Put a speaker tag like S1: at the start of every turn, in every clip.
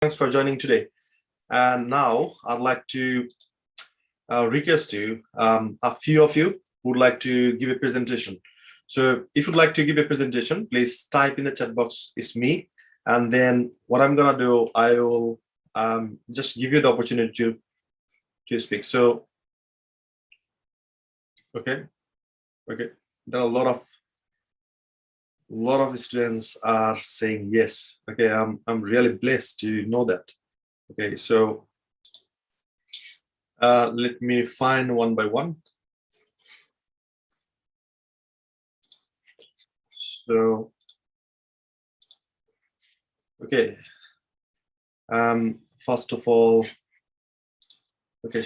S1: Thanks for joining today. And now I'd like to request you, a few of you would like to give a presentation. So if you'd like to give a presentation, please type in the chat box, it's me. And then what I'm gonna do, I will just give you the opportunity to speak. So, okay. There are a lot of students are saying yes. Okay, I'm really blessed to know that. Okay, so let me find one by one. So, okay. First of all, okay.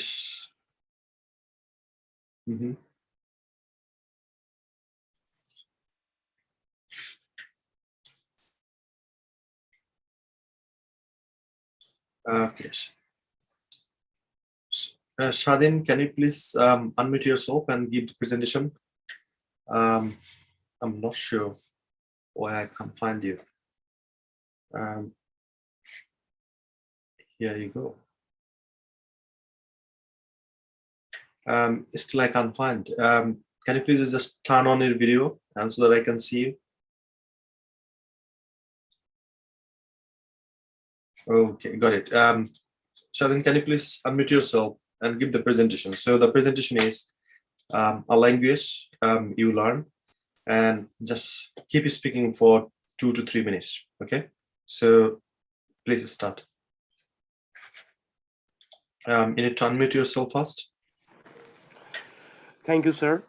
S1: Okay. Shadin, can you please unmute yourself and give the presentation? I'm not sure why I can't find you. Here you go. Still I can't find. Can you please just turn on your video and so that I can see you? Okay, got it. Shadin, can you please unmute yourself and give the presentation? So the presentation is a language you learn, and just keep speaking for 2 to 3 minutes. Okay, so please start. You need to unmute yourself first.
S2: Thank you, sir.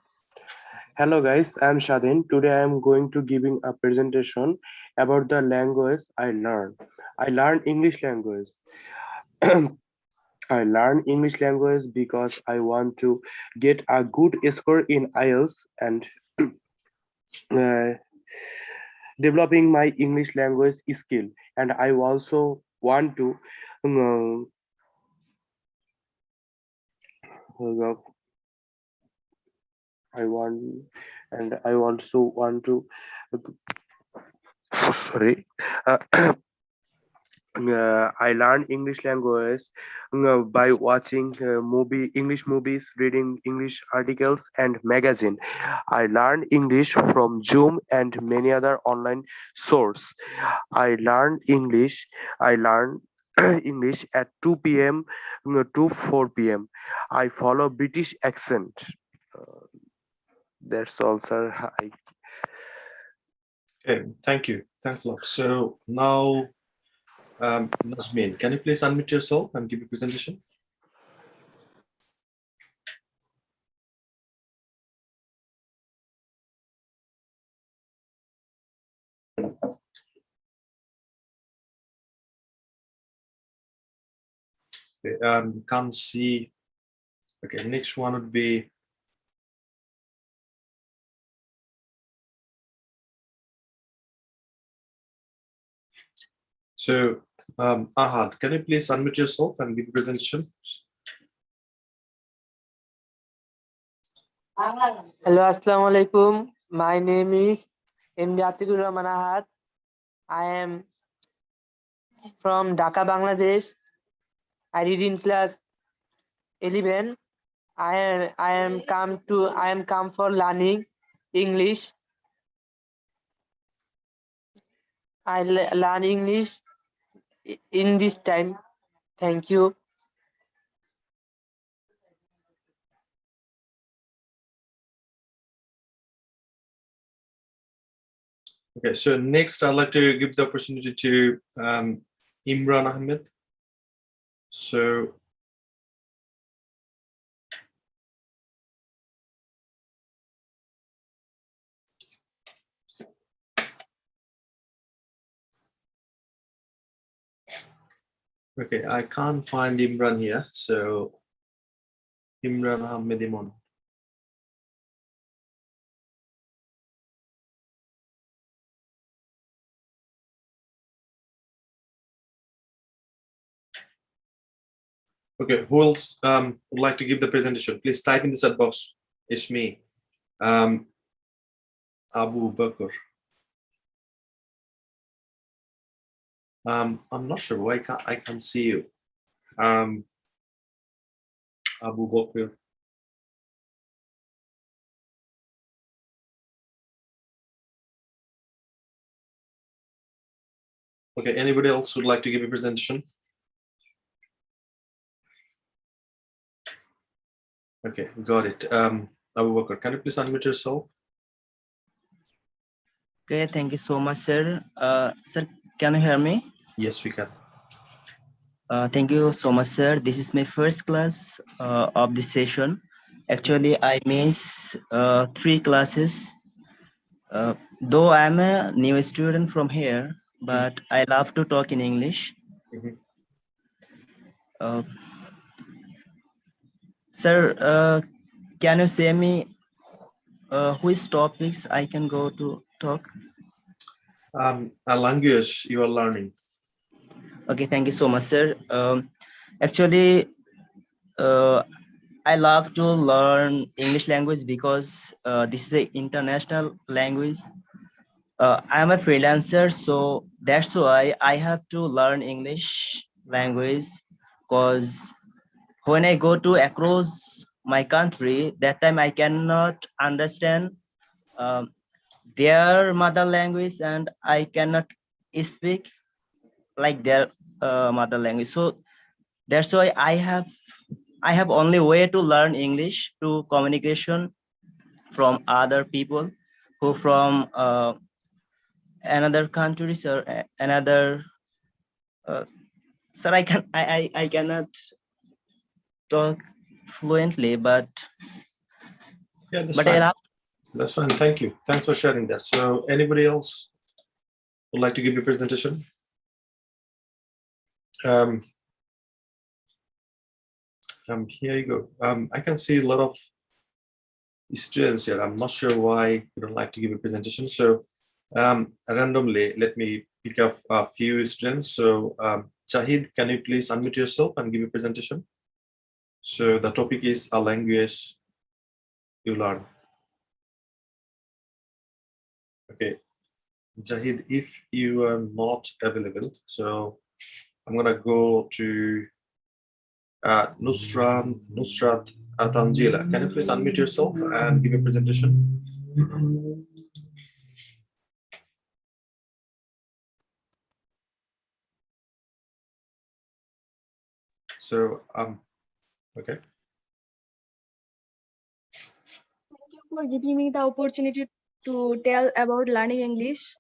S2: Hello guys, I'm Shadin. Today I am going to giving a presentation about the language I learned. I learned English language. I learned English language because I want to get a good score in IELTS and developing my English language skill. And I also want to I also want to sorry. I learned English language by watching English movies, reading English articles and magazine. I learned English from Zoom and many other online sources. I learned English at 2 p.m. To 4 p.m. I follow British accent. That's all, sir.
S1: Okay, thank you. Thanks a lot. So now, Nazmeen, can you please unmute yourself and give a presentation? Okay, can't see. Okay, next one would be so Ahad, can you please unmute yourself and give a presentation?
S3: Hello, Assalamu alaikum. My name is Untitled Chapter. I am from Dhaka, Bangladesh. I read in class 11. I am come for learning English. I learn English in this time. Thank you.
S1: Okay, so next I'd like to give the opportunity to Imran Ahmed. So okay, I can't find Imran here. So Imran Ahmed Imon. Okay, who else would like to give the presentation? Please type in the chat box. It's me, Abu Bakr. I'm not sure why I can't see you. Abu Bakr. Okay, anybody else would like to give a presentation? Okay, got it. Abu Bakr, can you please unmute yourself?
S4: Okay, thank you so much, sir. Sir, can you hear me?
S1: Yes, we can.
S4: Thank you so much, sir. This is my first class of this session. Actually, I miss 3 classes. Though I'm a new student from here, but I love to talk in English.
S1: Mhm.
S4: Uh, Sir, can you say me which topics I can go to talk?
S1: A language you are learning.
S4: Okay, thank you so much, sir. Actually, I love to learn English language because this is an international language. I am a freelancer, so that's why I have to learn English language. Because when I go to across my country, that time I cannot understand um, their mother language, and I cannot speak like their mother language. So that's why I have only way to learn English to communication from other people who from another countries or another. Sir, I cannot talk fluently, but
S1: Yeah, that's
S4: I
S1: fine.
S4: love.
S1: That's fine. Thank you. Thanks for sharing that. So anybody else would like to give your presentation? Here you go. I can see a lot of students here. I'm not sure why you don't like to give a presentation. So randomly, let me pick up a few students. So Jahid, can you please unmute yourself and give a presentation? So the topic is a language you learn. Okay, Jahid, if you are not available, so I'm gonna go to Nusrat Atanjila. Can you please unmute yourself and give a presentation? So okay.
S5: Thank you for giving me the opportunity to tell about learning English.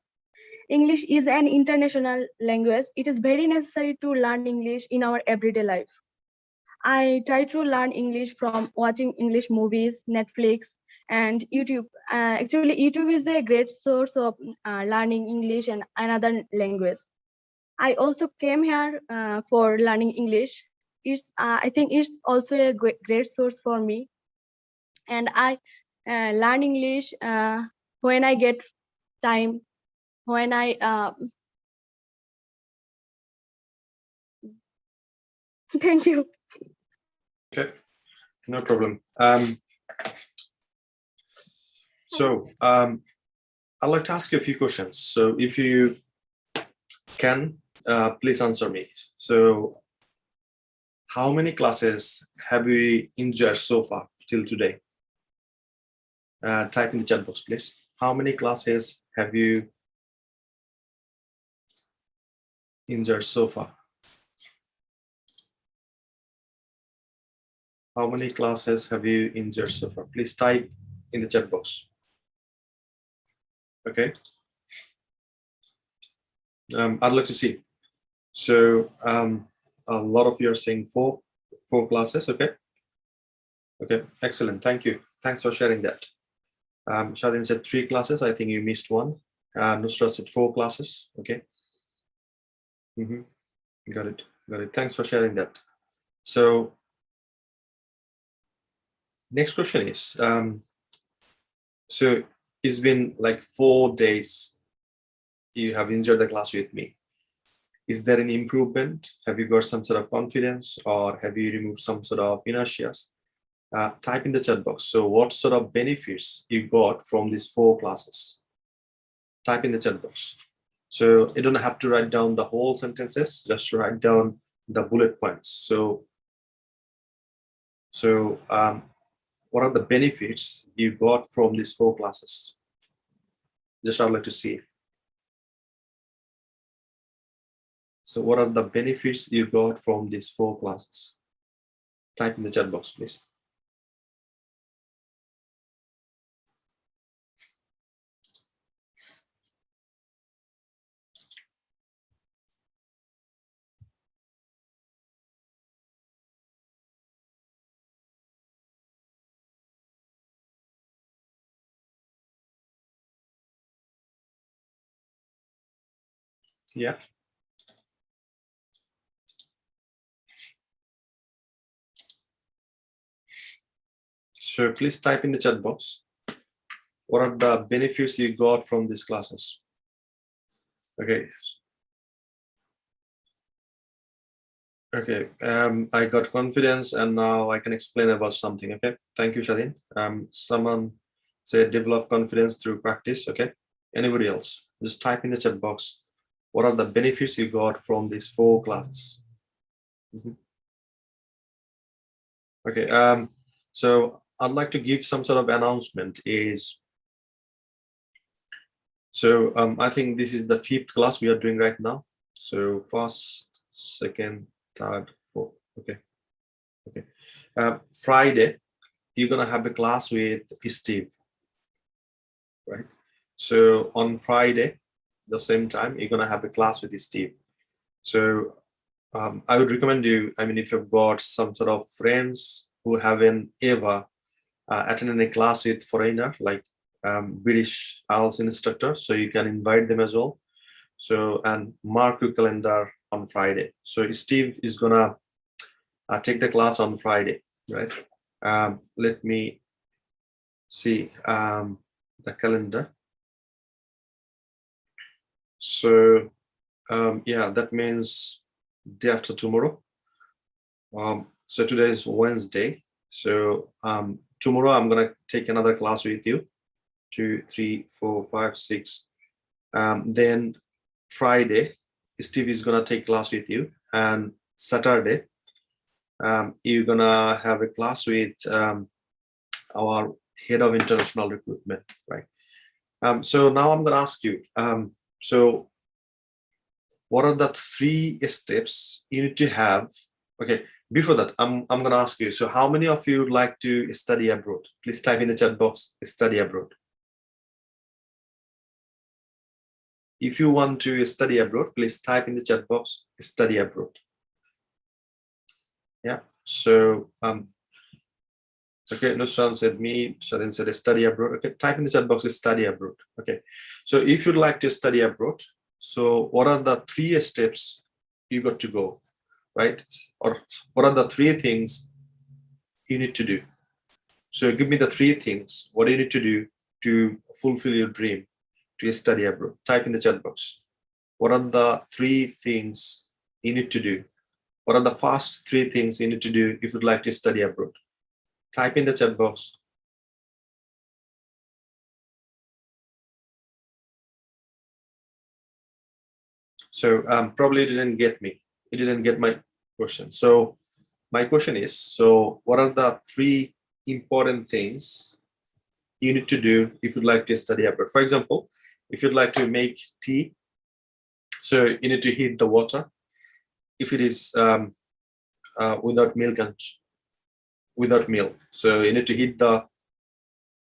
S5: English is an international language. It is very necessary to learn English in our everyday life. I try to learn English from watching English movies, Netflix, and YouTube. Actually, YouTube is a great source of learning English and another language. I also came here for learning English. I think it's also a great source for me, and I learn English when I get time, when I thank you.
S1: Okay, no problem. So I'd like to ask you a few questions. So if you can, please answer me. So how many classes have we enjoyed so far till today? Type in the chat box, please. How many classes have you enjoyed so far? How many classes have you enjoyed so far? Please type in the chat box. Okay. I'd like to see. So a lot of you are saying four classes. Okay. Okay. Excellent. Thank you. Thanks for sharing that. Shadin said 3 classes. I think you missed one. Nusrat said 4 classes. Okay. Got it. Got it. Thanks for sharing that. So next question is, so it's been like 4 days you have enjoyed the class with me. Is there any improvement? Have you got some sort of confidence, or have you removed some sort of inertia? Type in the chat box. So what sort of benefits you got from these 4 classes? Type in the chat box. So you don't have to write down the whole sentences, just write down the bullet points. So what are the benefits you got from these 4 classes? Just I'd like to see. So what are the benefits you got from these 4 classes? Type in the chat box, please. Yeah. So please type in the chat box. What are the benefits you got from these classes? Okay. Okay. I got confidence and now I can explain about something. Okay. Thank you, Shadin. Someone said develop confidence through practice. Okay. Anybody else? Just type in the chat box. What are the benefits you got from these 4 classes? Okay. So I'd like to give some sort of announcement so I think this is the 5th class we are doing right now. So first, second, third, fourth. Okay. Friday, you're gonna have a class with Steve, right? So on Friday, the same time, you're gonna have a class with Steve. So I would recommend you, I mean, if you've got some sort of friends who haven't ever attended a class with foreigner, like British IELTS instructor, so you can invite them as well. So, and mark your calendar on Friday. So Steve is gonna take the class on Friday, right? Let me see the calendar. So yeah, that means day after tomorrow. So today is Wednesday. So tomorrow I'm gonna take another class with you. 2, 3, 4, 5, 6. Then Friday, Steve is gonna take class with you, and Saturday, you're gonna have a class with our head of international recruitment, right? So now I'm gonna ask you. So what are the 3 steps you need to have? Okay, before that, I'm gonna ask you. So how many of you would like to study abroad? Please type in the chat box, study abroad. If you want to study abroad, please type in the chat box, study abroad. Yeah, so okay, Nusran said me, Shadin said study abroad. Okay, type in the chat box, study abroad. Okay, so if you'd like to study abroad, so what are the 3 steps you got to go, right? Or what are the 3 things you need to do? So give me the 3 things, what do you need to do to fulfill your dream to study abroad? Type in the chat box. What are the 3 things you need to do? What are the first 3 things you need to do if you'd like to study abroad? Type in the chat box. So probably you didn't get me. You didn't get my question. So my question is, so what are the 3 important things you need to do if you'd like to study abroad? For example, if you'd like to make tea, so you need to heat the water. If it is without milk and without milk, so you need to heat the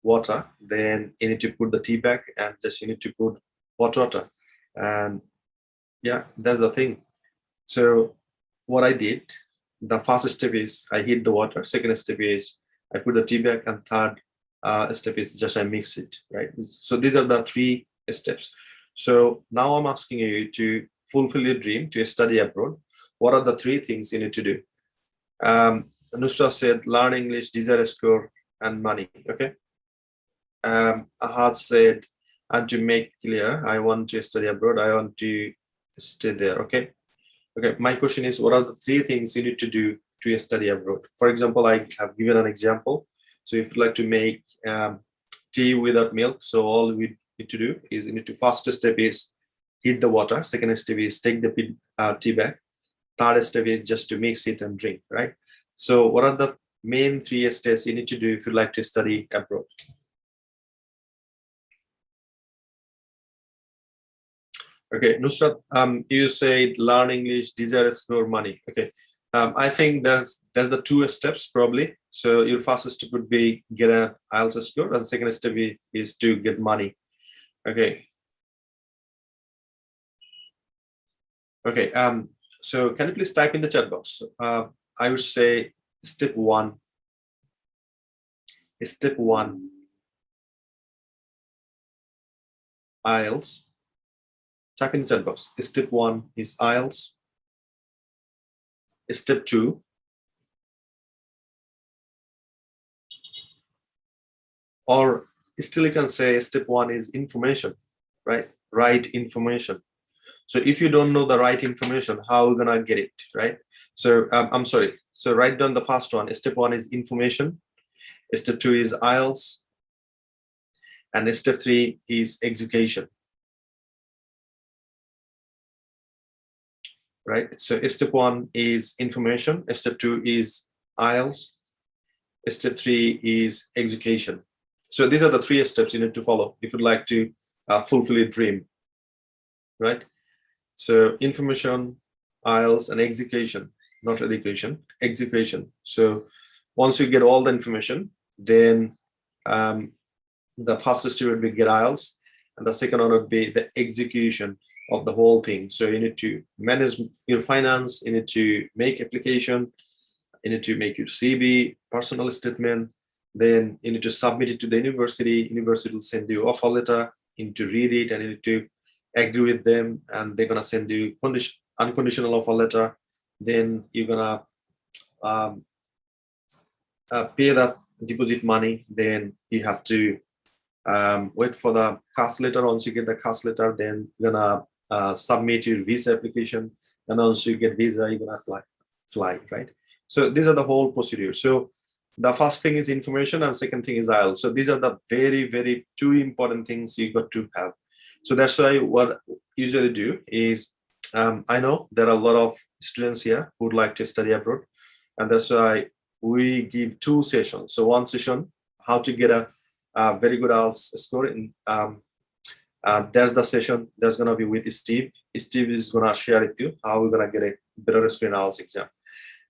S1: water, then you need to put the tea bag and just you need to put hot water. And yeah, that's the thing. So what I did, the first step is I heat the water. Second step is I put the tea bag, and third step is just I mix it, right? So these are the 3 steps. So now I'm asking you to fulfill your dream to study abroad. What are the 3 things you need to do? Nusra said learn English, desire score, and money. Okay. Ahad said, and to make clear, I want to study abroad. I want to stay there. Okay. Okay. My question is, what are the 3 things you need to do to study abroad? For example, I have given an example. So if you like to make tea without milk, so all we need to do is you need to first step is heat the water. Second step is take the tea bag. Third step is just to mix it and drink, right? So what are the main 3 steps you need to do if you like to study abroad? Okay, Nusrat, you said learn English, desire, explore, money. Okay, I think there's the 2 steps probably. So your first step would be get an IELTS score, and the second step is to get money. Okay. Okay. So can you please type in the chat box? I would say step 1. Step 1, IELTS. Type in the chat box. Step 1 is IELTS. Step 2, or still you can say step 1 is information, right? Right information. So if you don't know the right information, how are we gonna get it, right? So I'm sorry. So write down the first one. Step 1 is information. Step 2 is IELTS. And step 3 is education. Right? So step 1 is information. Step 2 is IELTS. Step 3 is education. So these are the 3 steps you need to follow if you'd like to fulfill your dream, right? So information, IELTS, and education, not education, education. So once you get all the information, then the first step would be get IELTS, and the second one would be the execution of the whole thing. So you need to manage your finance, you need to make application, you need to make your CV, personal statement, then you need to submit it to the university. University will send you offer letter, you need to read it, and you need to agree with them, and they're gonna send you unconditional offer letter. Then you're gonna pay the deposit money. Then you have to wait for the CAS letter. Once you get the CAS letter, then you're gonna submit your visa application, and once you get visa, you're gonna fly, right? So these are the whole procedure. So the first thing is information, and second thing is IELTS. So these are the very, very 2 important things you got to have. So that's why what I usually do is, I know there are a lot of students here who would like to study abroad, and that's why we give 2 sessions. So one session, how to get a very good IELTS score. In there's the session that's gonna be with Steve. Steve is gonna share with you how we're gonna get a better score in IELTS exam.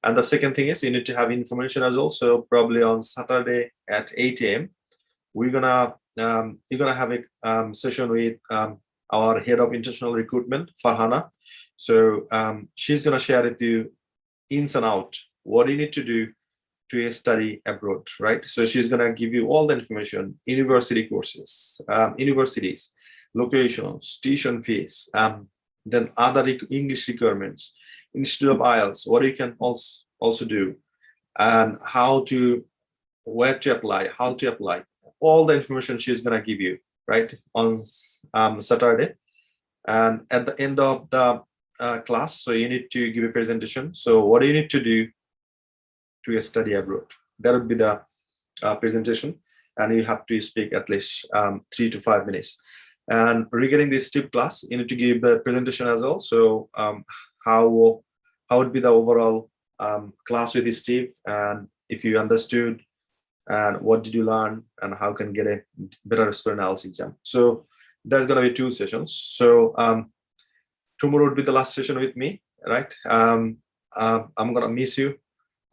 S1: And the second thing is you need to have information as well. So probably on Saturday at 8 a.m. we're gonna you're gonna have a session with our head of international recruitment, Farhana. So she's gonna share with you ins and out what you need to do to study abroad, right? So she's gonna give you all the information: university courses, universities, locations, tuition fees, then other English requirements, instead of IELTS, what you can also do, and where to apply, how to apply. All the information she's gonna give you, right, on Saturday. And at the end of the class, so you need to give a presentation. So what do you need to do to study abroad? That would be the presentation, and you have to speak at least 3 to 5 minutes. And regarding this Steve class, you need to give a presentation as well. So how would be the overall class with Steve, and if you understood, and what did you learn, and how can get a better score in IELTS exam. So there's going to be 2 sessions. So tomorrow would be the last session with me, right? I'm going to miss you.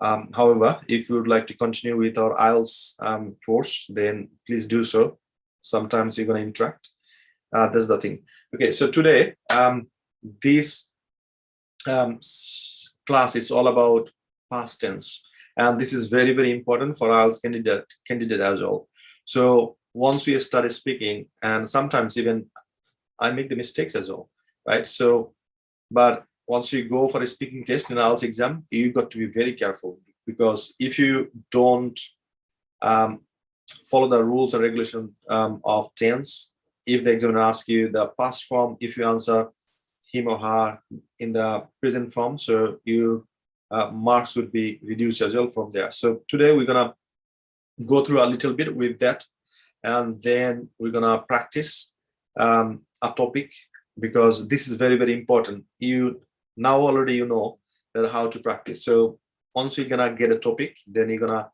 S1: However, if you would like to continue with our IELTS course, then please do so. Sometimes you're going to interact. That's the thing. Okay, so today this class is all about past tense, and this is very, very important for IELTS candidate as well. So once we start speaking, and sometimes even I make the mistakes as well, right? So, but once you go for a speaking test in IELTS exam, you got to be very careful, because if you don't follow the rules and regulation of tense, if the examiner asks you the past form, if you answer him or her in the present form, so your marks would be reduced as well from there. So today we're gonna go through a little bit with that, and then we're gonna practice a topic because this is very, very important. You now already you know that how to practice. So once you're gonna get a topic, then you're gonna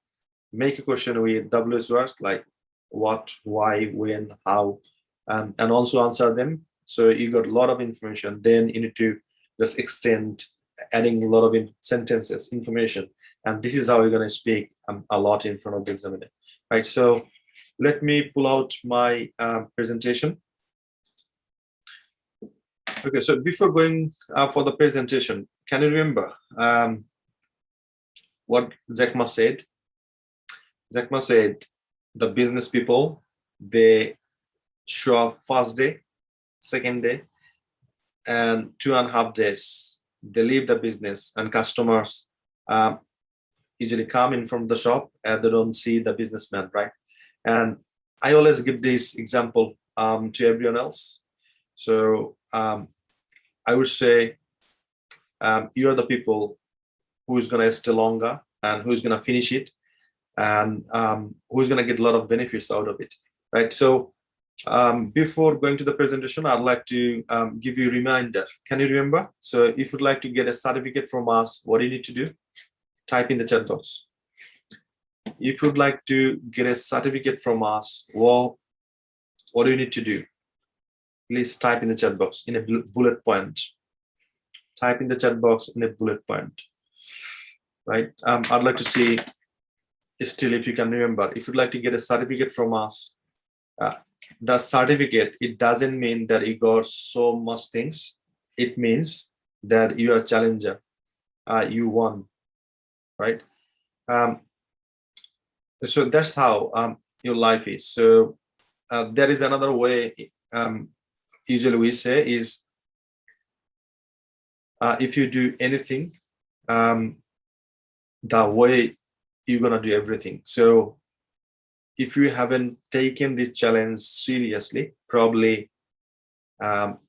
S1: make a question with WH words like what, why, when, how, and also answer them. So you got a lot of information. Then you need to just extend, adding a lot of sentences, information, and this is how you're going to speak a lot in front of the examiner, right? So let me pull out my presentation. Okay, so before going for the presentation, can you remember what Jack Ma said? Jack Ma said the business people, they show up first day, second day, and 2.5 days they leave the business, and customers usually come in from the shop and they don't see the businessman, right? And I always give this example to everyone else. So I would say you are the people who's going to stay longer and who's going to finish it, and who's going to get a lot of benefits out of it, right? So before going to the presentation, I'd like to give you a reminder. Can you remember? So if you'd like to get a certificate from us, what do you need to do? Type in the chat box. If you'd like to get a certificate from us, well, what do you need to do? Please type in the chat box in a bullet point. Type in the chat box in a bullet point, right? I'd like to see still if you can remember. If you'd like to get a certificate from us, the certificate, it doesn't mean that you got so much things. It means that you are a challenger. You won, right? So that's how your life is. So there is another way usually we say is if you do anything the way you're gonna do everything. So if you haven't taken this challenge seriously, probably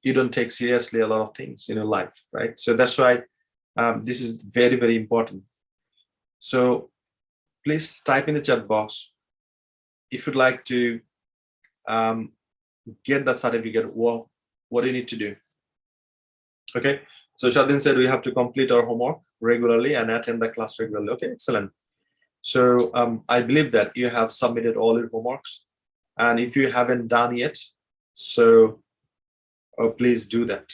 S1: you don't take seriously a lot of things in your life, right? So that's why this is very, very important. So please type in the chat box if you'd like to get the certificate. What do you need to do? Okay, so Shadin said we have to complete our homework regularly and attend the class regularly. Okay, excellent. So I believe that you have submitted all your homeworks, and if you haven't done yet, so please do that.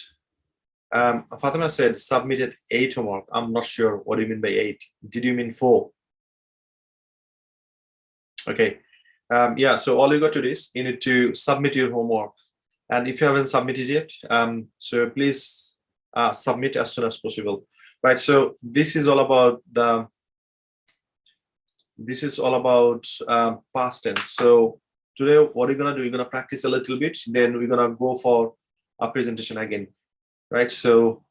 S1: Fatima said submitted 8 homework. I'm not sure what do you mean by 8. Did you mean 4? Okay, yeah, so all you got to do is you need to submit your homework, and if you haven't submitted yet, so please submit as soon as possible, right? So this is all about past tense. So today what are you gonna do? You're gonna practice a little bit, then we're gonna go for a presentation again, right? So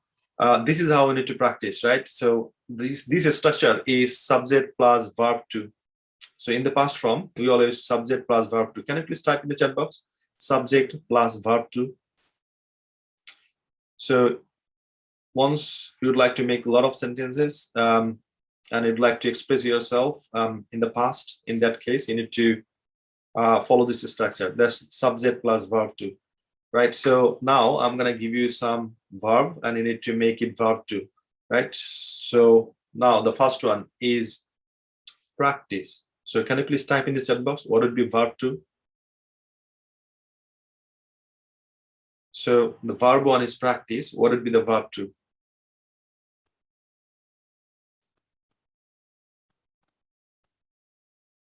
S1: this is how we need to practice, right? So this structure is subject plus verb to. So in the past form, we always subject plus verb to. Can you please type in the chat box? Subject plus verb to. So once you'd like to make a lot of sentences and you'd like to express yourself in the past, in that case, you need to follow this structure. That's subject plus verb to, right? So now I'm going to give you some verb and you need to make it verb to, right? So now the first one is practice. So can you please type in the chat box what would be verb to? So the verb 1 is practice. What would be the verb 2?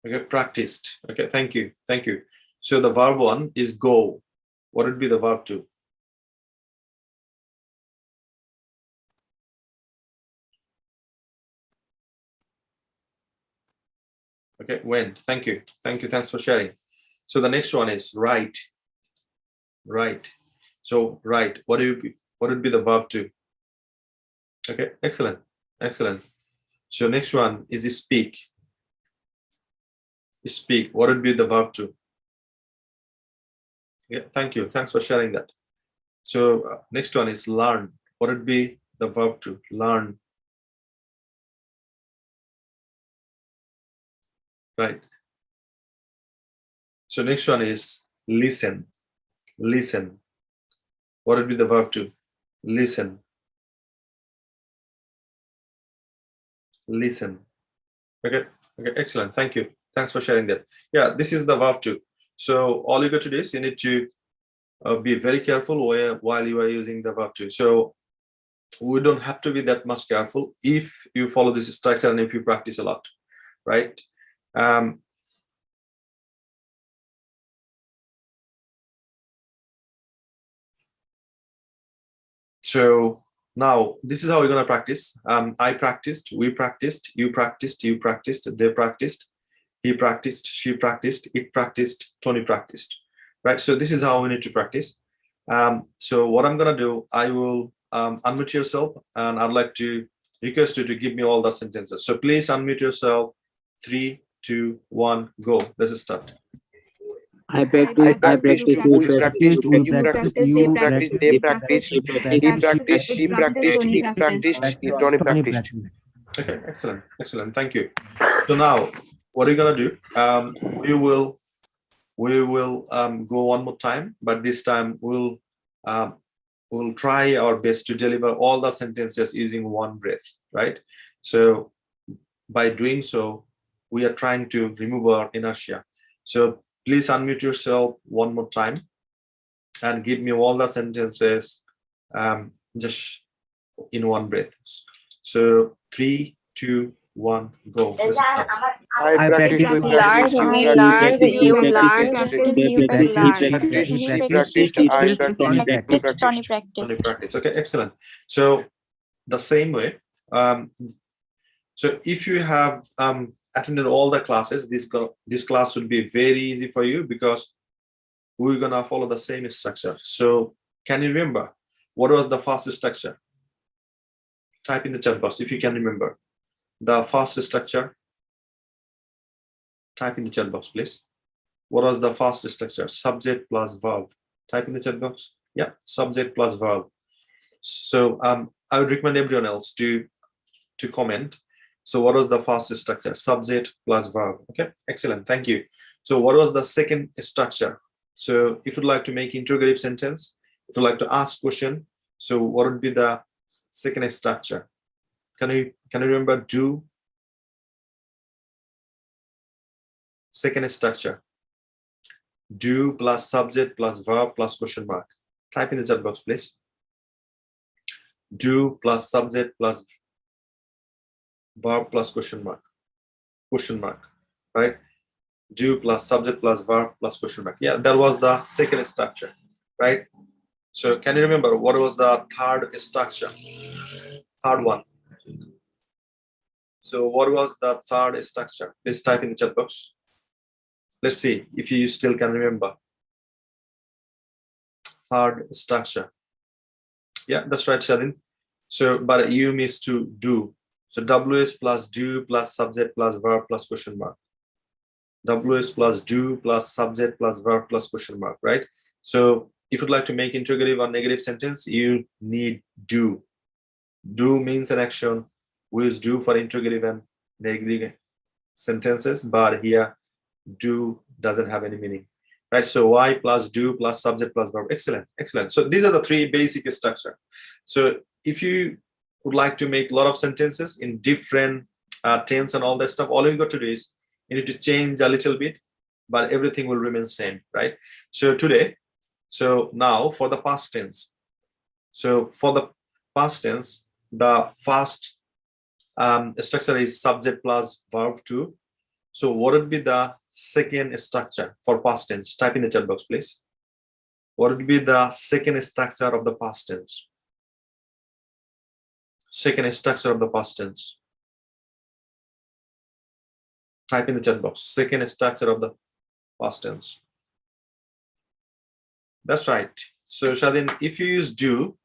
S1: Okay, practiced. Okay, thank you. Thank you. So the verb 1 is go. What would be the verb 2? Okay, when. Thank you. Thank you. Thanks for sharing. So the next one is write. Write. So write. What would be the verb 2? Okay, excellent. Excellent. So next one is speak. Speak. What would be the verb 2? Yeah, thank you. Thanks for sharing that. So next one is learn. What would be the verb 2? Learn. Right. So next one is listen. Listen. What would be the verb 2? Listen. Listen. Okay, excellent. Thank you. Thanks for sharing that. Yeah, this is the verb 2. So all you got to do is you need to be very careful while you are using the verb 2. So we don't have to be that much careful if you follow this structure and if you practice a lot, right? So now this is how we're going to practice. I practiced, we practiced, you practiced, they practiced, he practiced, she practiced, it practiced, Tony practiced, right? So this is how we need to practice. So what I'm going to do, I will unmute yourself, and I'd like to request you to give me all the sentences. So please unmute yourself. 3, 2, 1, go. Let's start.
S5: I practiced,
S2: we practiced, you practiced, you practiced, they practiced, he practiced, she practiced, it practiced, Tony practiced.
S1: Okay, excellent. Thank you. So now, what are you gonna do? We will go one more time, but this time we'll try our best to deliver all the sentences using one breath, right? So by doing so, we are trying to remove our inertia. So please unmute yourself one more time and give me all the sentences just in one breath. So 3, 2, 1, go.
S2: I practiced, we practiced, you practiced, he practiced, I practiced,
S1: Tony practice. Okay, excellent. So the same way, so if you have attended all the classes, this class would be very easy for you because we're gonna follow the same structure. So can you remember what was the first structure? Type in the chat box if you can remember the first structure. Type in the chat box, please. What was the first structure? Subject plus verb. Type in the chat box. Yeah, subject plus verb. So I would recommend everyone else to comment. So what was the first structure? Subject plus verb. Okay, excellent. Thank you. So what was the second structure? So if you'd like to make interrogative sentence, if you'd like to ask question, so what would be the second structure? Can you remember? Do. Second structure. Do plus subject plus verb plus question mark. Type in the chat box, please. Do plus subject plus verb plus question mark. Question mark, right? Do plus subject plus verb plus question mark. Yeah, that was the second structure, right? So can you remember what was the third structure? Third one. So what was the third structure? Please type in the chat box. Let's see if you still can remember. Third structure. Yeah, that's right, Shadin. So, but you missed to do. So WS plus do plus subject plus verb plus question mark. WS plus do plus subject plus verb plus question mark, right? So if you'd like to make interrogative or negative sentence, you need do. Do means an action. We use do for interrogative and negative sentences, but here do doesn't have any meaning, right? So Y plus do plus subject plus verb. Excellent. So these are the three basic structure. So if you would like to make a lot of sentences in different tense and all that stuff, all you got to do is you need to change a little bit, but everything will remain same, right? So now for the past tense. So for the past tense, the first structure is subject plus verb 2. So what would be the second structure for past tense? Type in the chat box, please. What would be the second structure of the past tense? Second structure of the past tense. Type in the chat box. Second structure of the past tense. That's right. So Shadin, if you use do,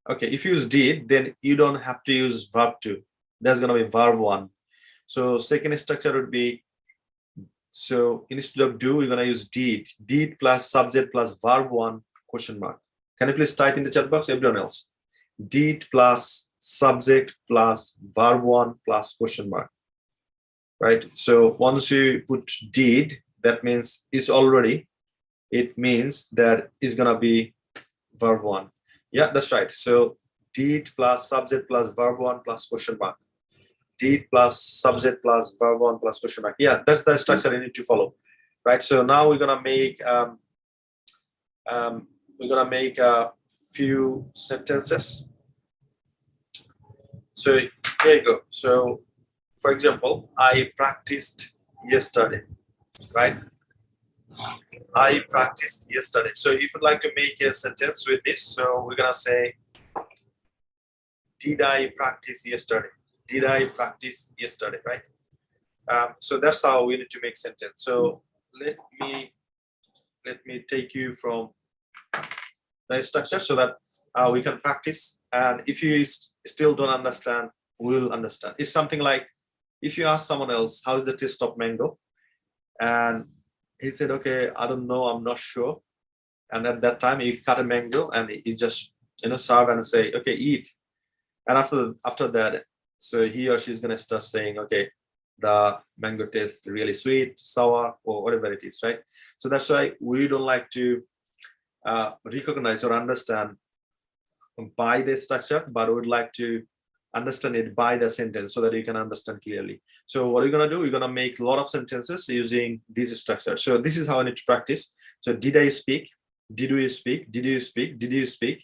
S1: okay, if you use did, then you don't have to use verb 2. There's gonna be verb 1. So second structure would be, so instead of do, we're gonna use did. Did plus subject plus verb 1 question mark. Can you please type in the chat box, everyone else? Did plus subject plus verb 1 plus question mark. Right? So once you put did, that means it's already, it means that it's gonna be verb one. Yeah, that's right. So did plus subject plus verb one plus question mark. Did plus subject plus verb one plus question mark. Yeah, that's the structure you need to follow, right? So now we're gonna make a few sentences. So here you go. So for example, I practiced yesterday, right? I practiced yesterday. So if you'd like to make a sentence with this, so we're gonna say, did I practice yesterday? Did I practice yesterday, right? So that's how we need to make sentence. So let me take you from the structure so that we can practice. And if you still don't understand, we'll understand. It's something like if you ask someone else, how is the taste of mango? And he said, okay, I don't know, I'm not sure. And at that time, you cut a mango and you just serve and say, okay, eat. And after that, so he or she's gonna start saying, okay, the mango tastes really sweet, sour, or whatever it is, right? So that's why we don't like to recognize or understand by the structure, but we would like to understand it by the sentence so that you can understand clearly. So what are you gonna do? You're gonna make a lot of sentences using this structure. So this is how I need to practice. So did I speak? Did we speak? Did you speak? Did you speak?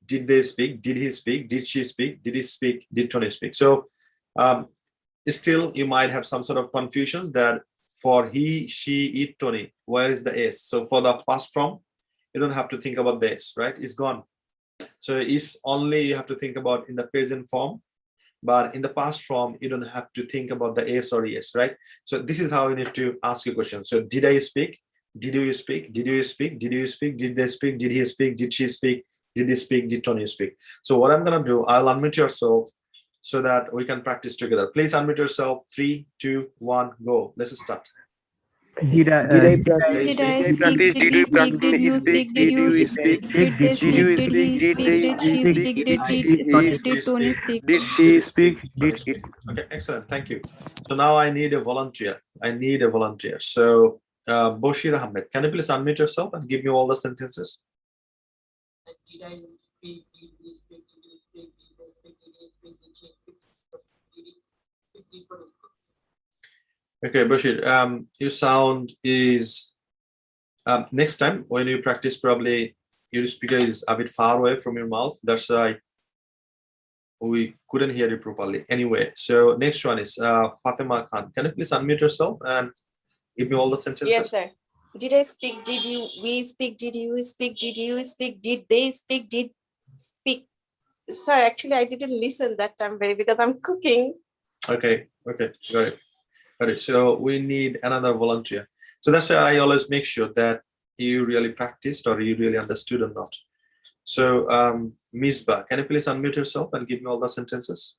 S1: Did they speak? Did he speak? Did she speak? Did he speak? Did Tony speak? So still you might have some sort of confusions that for he, she, it, Tony, where is the S? So for the past form, you don't have to think about the S, right? It's gone. So it's only you have to think about in the present form, but in the past form, you don't have to think about the S or ES, right? So this is how you need to ask your question. So did I speak? Did you speak? Did you speak? Did you speak? Did they speak? Did he speak? Did she speak? Did he speak? Did Tony speak? So what I'm gonna do, I'll unmute yourself so that we can practice together. Please unmute yourself. 3, 2, 1, go. Let's start.
S2: Did I
S5: Did
S2: practice?
S5: I practice? Did you speak? Did you speak? Did you speak? Did they speak? Did he speak? Did she speak? Did it speak? Did Tony speak?
S2: Did she speak?
S1: Tony
S2: Did
S1: speak. Okay, excellent. Thank you. So now I need a volunteer. So Boshir Ahmed, can you please unmute yourself and give me all the sentences?
S6: Did I speak? Did you speak? Did you speak? Did they speak? Did he speak? Did she speak? Did he speak? Did Tony speak?
S1: Okay, Bashir, your sound is next time when you practice, probably your speaker is a bit far away from your mouth. That's why we couldn't hear you properly. Anyway, so next one is Fatima Khan. Can you please unmute yourself and give me all the sentences?
S7: Yes, sir. Did I speak? Did we speak? Did you speak? Did you speak? Did they speak? Did speak? Sorry, actually, I didn't listen that time because I'm cooking.
S1: Okay, got it. So we need another volunteer. So that's why I always make sure that you really practiced or you really understood or not. So Misbah, can you please unmute yourself and give me all the sentences?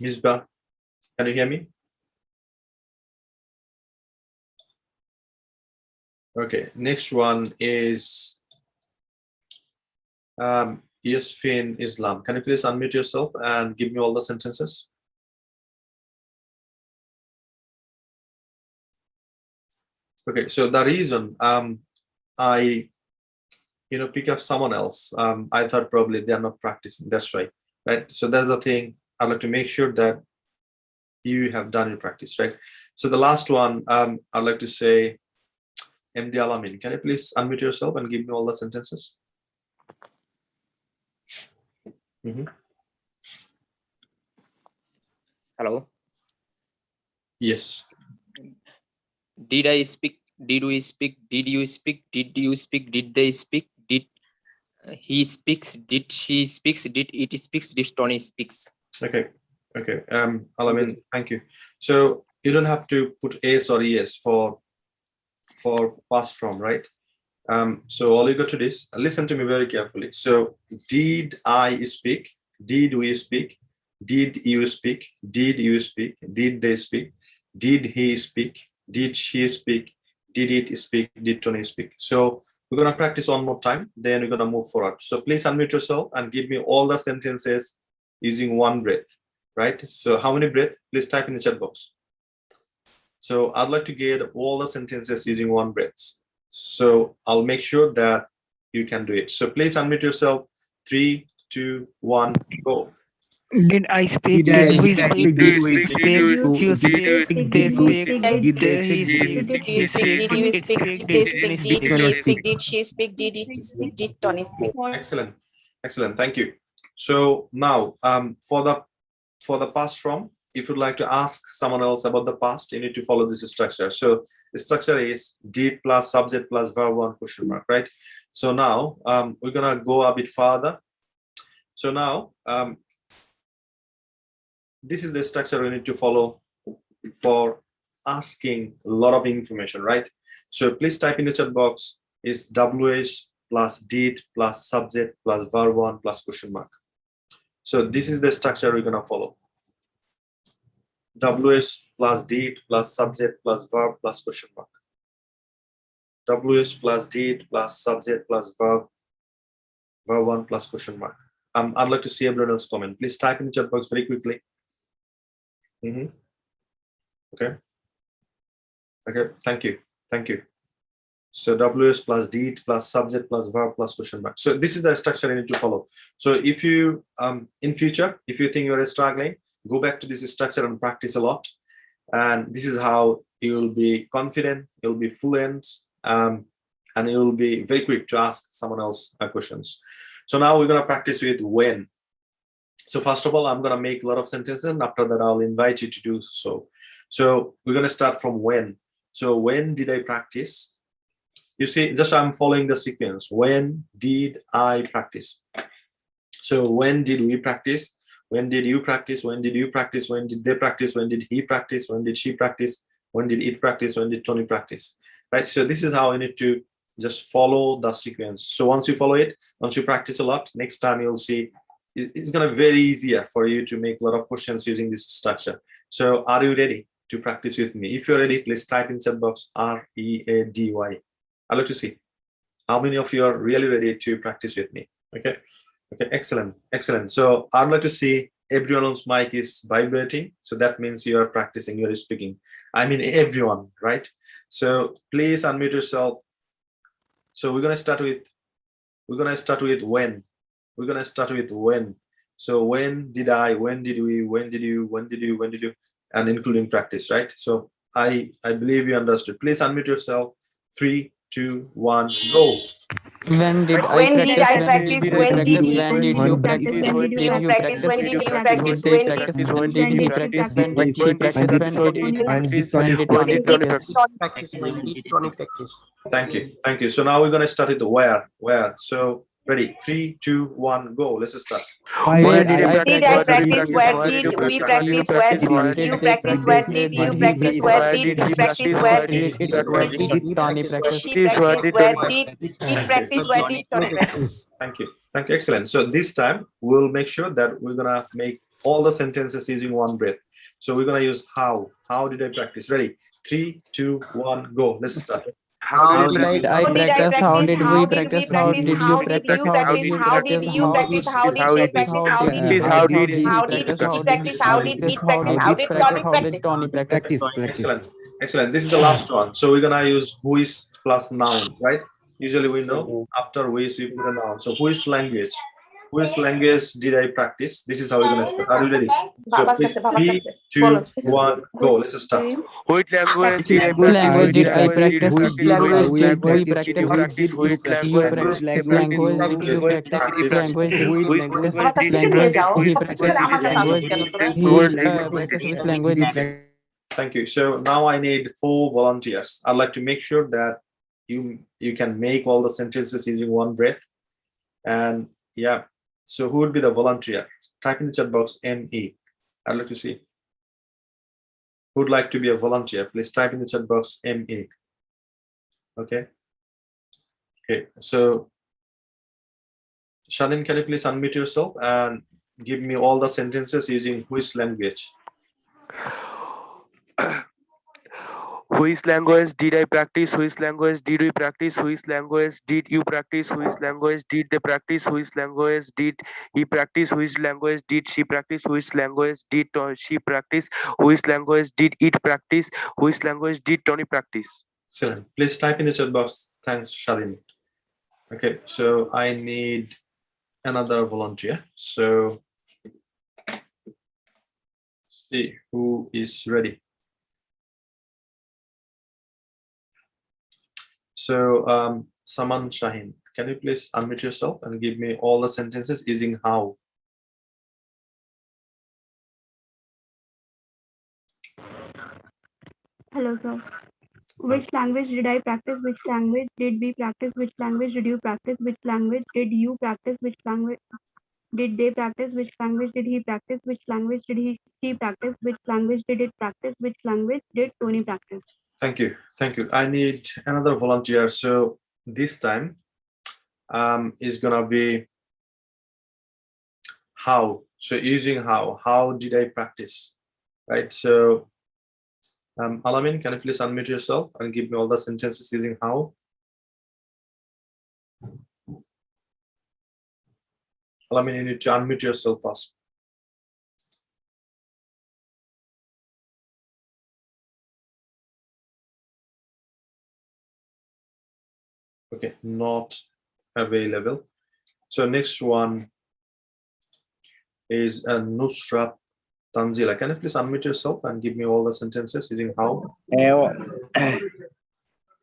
S1: Misbah, can you hear me? Okay, next one is Yasfin Islam. Can you please unmute yourself and give me all the sentences? Okay, so the reason I pick up someone else, I thought probably they are not practicing. That's right? So that's the thing. I'd like to make sure that you have done your practice, right? So the last one, I'd like to say MD Alamin. Can you please unmute yourself and give me all the sentences?
S6: Hello.
S1: Yes.
S6: Did I speak? Did we speak? Did you speak? Did you speak? Did they speak? Did he speaks? Did she speaks? Did it speaks? Did Tony speaks?
S1: Okay. Alamin, thank you. So you don't have to put S or ES for past from, right? So all you got to do is listen to me very carefully. So did I speak? Did we speak? Did you speak? Did you speak? Did they speak? Did he speak? Did she speak? Did it speak? Did Tony speak? So we're gonna practice one more time, then we're gonna move forward. So please unmute yourself and give me all the sentences using one breath, right? So how many breaths? Please type in the chat box. So I'd like to get all the sentences using one breath. So I'll make sure that you can do it. So please unmute yourself. 3, 2, 1, go.
S8: Did I speak?
S9: Did I
S8: Did we
S9: speak?
S8: speak?
S9: Did
S8: We
S9: we
S8: speak.
S9: speak?
S8: You
S5: Did
S8: speak.
S5: you
S8: They
S5: speak?
S8: speak.
S5: Did you
S9: Did they
S8: He
S9: speak?
S8: speak.
S7: Did you
S8: He
S7: speak?
S8: speak.
S7: Did you
S8: It
S7: speak?
S8: speak.
S7: Did
S8: They
S7: they
S8: speak.
S7: speak?
S8: It
S7: Did
S8: speak.
S7: he speak? Did she speak? Did it speak? Did Tony speak?
S1: Excellent. Excellent. Thank you. So now for the past form, if you'd like to ask someone else about the past, you need to follow this structure. So the structure is did plus subject plus verb 1 question mark, right? So now we're gonna go a bit further. So now this is the structure we need to follow for asking a lot of information, right? So please type in the chat box is WH plus did plus subject plus verb 1 plus question mark. So this is the structure we're gonna follow. WH plus did plus subject plus verb plus question mark. WH plus did plus subject plus verb 1 plus question mark. I'd like to see everyone else comment. Please type in the chat box very quickly. Okay. Okay, thank you. Thank you. So WS plus did plus subject plus verb plus question mark. So this is the structure you need to follow. So if you in future, if you think you're struggling, go back to this structure and practice a lot. And this is how you'll be confident, you'll be fluent, and you'll be very quick to ask someone else questions. So now we're gonna practice with when. So first of all, I'm gonna make a lot of sentences, and after that, I'll invite you to do so. So we're gonna start from when. So when did I practice? You see, just I'm following the sequence. When did I practice? So when did we practice? When did you practice? When did you practice? When did they practice? When did he practice? When did she practice? When did it practice? When did Tony practice? Right? So this is how I need to just follow the sequence. So once you follow it, once you practice a lot, next time you'll see it's going to be very easier for you to make a lot of questions using this structure. So are you ready to practice with me? If you're ready, please type in chat box READY. I'd like to see how many of you are really ready to practice with me. Okay. Okay, excellent, excellent. So I'd like to see everyone's mic is vibrating. So that means you are practicing, you're speaking. I mean everyone, right? So please unmute yourself. So we're gonna start with when. We're gonna start with when. So when did I, when did we, when did you, when did you, when did you, and including practice, right? So I believe you understood. Please unmute yourself. 3, 2, 1, go.
S3: When did I
S7: When did I
S3: practice?
S7: practice? When did you
S3: When did you
S5: practice?
S3: practice?
S5: When
S3: When
S5: did
S3: did
S5: you
S3: you
S7: practice?
S3: practice?
S7: When did you
S3: When
S7: practice?
S3: did they
S7: When did
S3: practice? When
S5: When
S3: did he
S5: did you
S3: practice?
S5: practice?
S3: When did she practice? When did
S5: Tony
S3: it
S5: practice?
S3: practice? When did Tony practice?
S1: Thank you. Thank you. So now we're gonna start it where. So ready, 3, 2, 1, go. Let's start.
S3: Where did I
S7: did I
S3: practice?
S7: practice? Where did we practice? Where did you practice? Where did you practice? Where did he practice? Where did
S3: Tony practice?
S7: she practice? Where did it practice? Where did Tony practice?
S1: Thank you. Thank you. Excellent. So this time we'll make sure that we're gonna make all the sentences using one breath. So we're gonna use how. How did I practice? Ready? 3, 2, 1, go. Let's start.
S3: How did I
S7: How did I
S3: practice? How
S7: practice?
S3: did
S7: How
S3: we
S7: did we
S3: practice? How
S7: practice?
S3: did you
S7: How did
S3: practice?
S7: you
S3: How did
S7: practice?
S3: you
S7: How
S3: practice?
S7: did you practice? How did she practice? How did
S3: How did he
S7: how did
S3: practice?
S7: he
S3: How did
S7: practice? How did it practice? How did Tony
S3: How
S7: practice?
S3: did Tony practice?
S1: Excellent. Excellent. This is the last one. So we're gonna use who is plus noun, right? Usually we know after which we put a noun. So who is language? Which language did I practice? This is how we're gonna start. Are you ready? So please 3, 2, 1, go. Let's start.
S8: Which language
S9: Which
S8: did I
S3: Which
S9: language
S3: language
S9: did
S3: did I
S9: practice?
S3: practice?
S9: Who
S3: Which
S9: did
S3: language
S9: we
S3: did we
S9: practice?
S3: practice?
S9: Who
S3: Which
S9: did you practice?
S3: you
S9: Which
S3: practice? Which
S9: language
S3: language did you practice? Which language did he
S9: Which
S3: practice?
S9: language
S3: Which
S9: did
S3: language
S9: he
S3: did he
S9: practice?
S3: practice? Which language did he practice? Which language?
S1: Thank you. So now I need 4 volunteers. I'd like to make sure that you can make all the sentences using one breath. And yeah, so who would be the volunteer? Type in the chat box ME. I'd like to see who would like to be a volunteer. Please type in the chat box ME. Okay. Okay. So Shannon, can you please unmute yourself and give me all the sentences using which language?
S2: Which language did I practice? Which language did we practice? Which language did you practice? Which language did they practice? Which language did he practice? Which language did she practice? Which language did she practice? Which language did it practice? Which language did Tony practice?
S1: Excellent. Please type in the chat box. Thanks, Shadin. Okay, so I need another volunteer. So see who is ready. So Saman Shaheen, can you please unmute yourself and give me all the sentences using how?
S5: Hello, sir. Which language did I practice? Which language did we practice? Which language did you practice? Which language did you practice? Which language did they practice? Which language did he practice? Which language did she practice? Which language did it practice? Which language did Tony practice?
S1: Thank you. Thank you. I need another volunteer. So this time is gonna be how. So using how did I practice? Right. So Alamin, can you please unmute yourself and give me all the sentences using how? Alamin, you need to unmute yourself first. Okay, not available. So next one is Nusrat Tanzila. Can you please unmute yourself and give me all the sentences using how?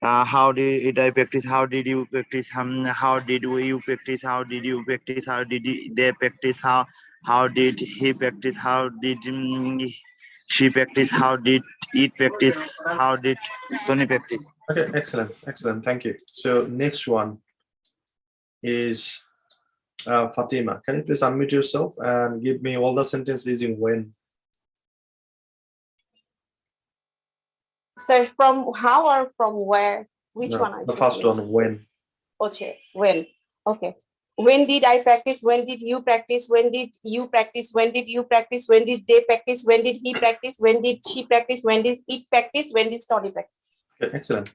S9: How did I practice? How did you practice? How did you practice? How did you practice? How did they practice? How did he practice? How did she practice? How did it practice? How did Tony practice?
S1: Okay, excellent, excellent. Thank you. So next one is Fatima. Can you please unmute yourself and give me all the sentences using when?
S7: Sir, from how or from where? Which
S1: No,
S7: one?
S1: the first one, when.
S7: Okay, when? Okay. When did I practice? When did you practice? When did you practice? When did you practice? When did they practice? When did he practice? When did she practice? When did it practice? When did Tony practice?
S1: Okay, excellent,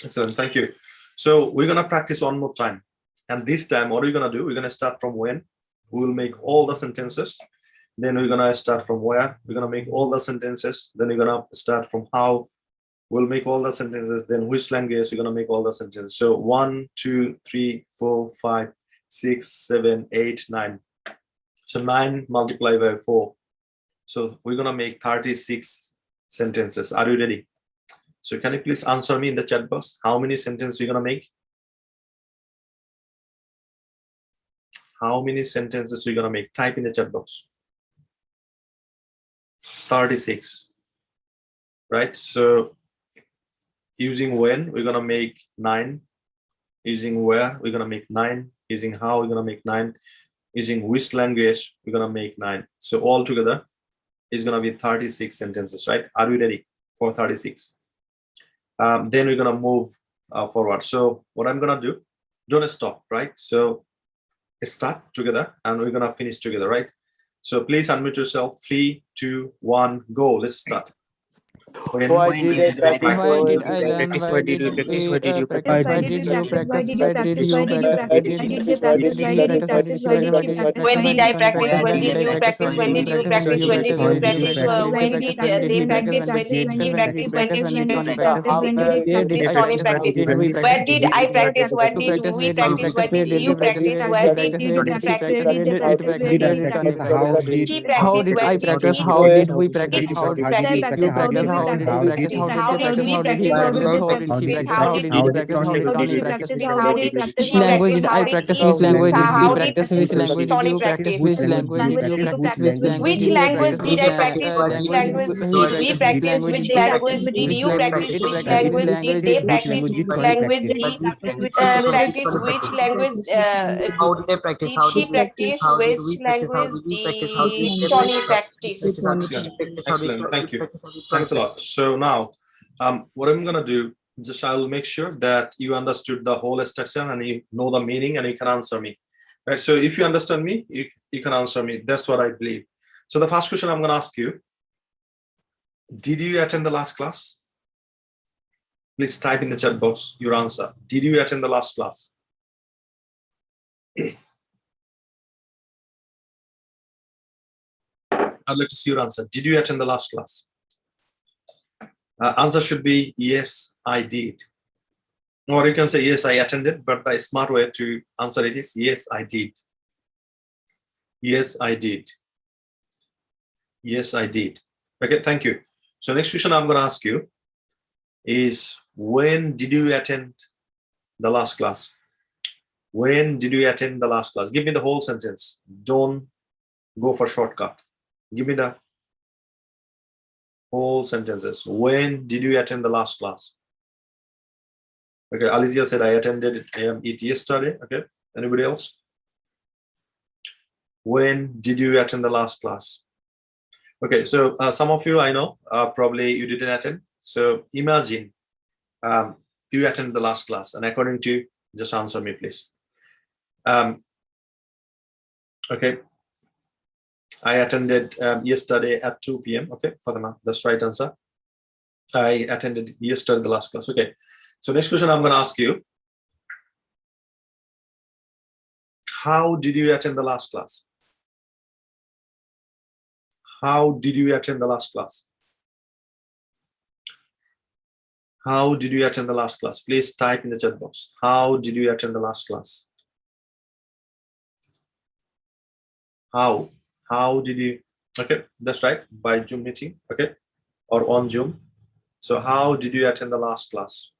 S1: excellent. Thank you. So we're gonna practice one more time, and this time, what are we gonna do? We're gonna start from when. We'll make all the sentences. Then we're gonna start from where. We're gonna make all the sentences. Then we're gonna start from how. We'll make all the sentences. Then which language you're gonna make all the sentences. So 1, 2, 3, 4, 5, 6, 7, 8, 9. So 9 multiplied by 4. So we're gonna make 36 sentences. Are you ready? So can you please answer me in the chat box? How many sentences you're gonna make? How many sentences you're gonna make? Type in the chat box. 36. Right? So using when, we're gonna make 9. Using where, we're gonna make 9. Using how, we're gonna make 9. Using which language, we're gonna make 9. So all together is gonna be 36 sentences, right? Are we ready for 36? Then we're gonna move forward. So what I'm gonna do, don't stop, right? So start together and we're gonna finish together, right? So please unmute yourself. 3, 2, 1, go. Let's start.
S2: Why did I practice?
S3: Why did I learn?
S6: Practice?
S3: Why
S6: Why
S3: did
S6: did you practice?
S3: we
S6: Why did you
S3: practice?
S6: practice?
S3: Why did you practice? Why did you practice? Why did you practice? Why did you practice? Why did you practice?
S7: When did I practice?
S3: Why
S7: When
S3: did
S7: did
S3: I
S7: you
S3: practice?
S7: practice? When did you practice? When did you practice? When did they practice? When did he practice? When did she practice? How did Tony practice? Where did I practice? Where did we practice? Where did you practice? Where did she practice? She
S3: How
S7: practiced?
S3: did
S7: Where
S3: I
S7: did
S3: practice?
S7: he
S3: How did we
S7: practice?
S3: practice?
S7: It
S3: How did
S7: practice?
S3: you practice? How did he practice?
S7: How did we
S3: How did he
S7: practice?
S3: practice? How did she
S7: This
S3: practice?
S7: how
S3: How
S7: did
S3: did he practice? How did Tony practice?
S7: this how did
S3: Which
S7: she
S3: language
S7: practice?
S3: did
S7: How
S3: I
S7: did
S3: practice?
S7: he
S3: Which language did you
S7: how did
S3: practice? Which language did
S7: Tony
S3: you practice?
S7: practice?
S3: Which language did you practice? Which language
S7: Which
S3: did you
S7: language
S3: practice?
S7: did I practice? Which
S3: Language
S7: language
S3: he
S7: did we
S3: practice? Which
S7: practice?
S3: language
S7: Which
S3: did he
S7: language
S3: practice?
S7: did
S3: Which
S7: you
S3: language
S7: practice?
S3: it
S7: Which
S3: practice? Which
S7: language did
S3: language
S7: they
S3: did
S7: practice? Which language he practice?
S6: How did I practice?
S7: Did
S6: How
S7: she
S6: did we practice?
S7: practice?
S6: How did
S7: Which
S6: we practice? How
S7: language
S6: did we practice? How did
S7: did
S6: we
S7: Tony
S6: practice?
S7: practice?
S1: Yeah, excellent. Thank you. Thanks a lot. So now, what I'm gonna do, just I'll make sure that you understood the whole structure and you know the meaning and you can answer me. Right. So if you understand me, you can answer me. That's what I believe. So the first question I'm gonna ask you: did you attend the last class? Please type in the chat box your answer. Did you attend the last class? I'd like to see your answer. Did you attend the last class? Answer should be yes, I did. Or you can say, yes, I attended, but the smart way to answer it is, yes, I did. Yes, I did. Yes, I did. Okay, thank you. So next question I'm going to ask you is, when did you attend the last class? When did you attend the last class? Give me the whole sentence. Don't go for shortcut. Give me the whole sentences. When did you attend the last class? Okay, Alicia said, I attended it yesterday. Okay, anybody else? When did you attend the last class? Okay, so some of you I know probably you didn't attend. So imagine you attended the last class, and according to, just answer me, please. Okay, I attended yesterday at 2 p.m. Okay, for the math, that's right answer. I attended yesterday the last class. Okay, so next question I'm going to ask you. How did you attend the last class? How did you attend the last class? How did you attend the last class? Please type in the chat box. How did you attend the last class? How did you? Okay, that's right, by Zoom meeting. Okay, or on Zoom. So how did you attend the last class?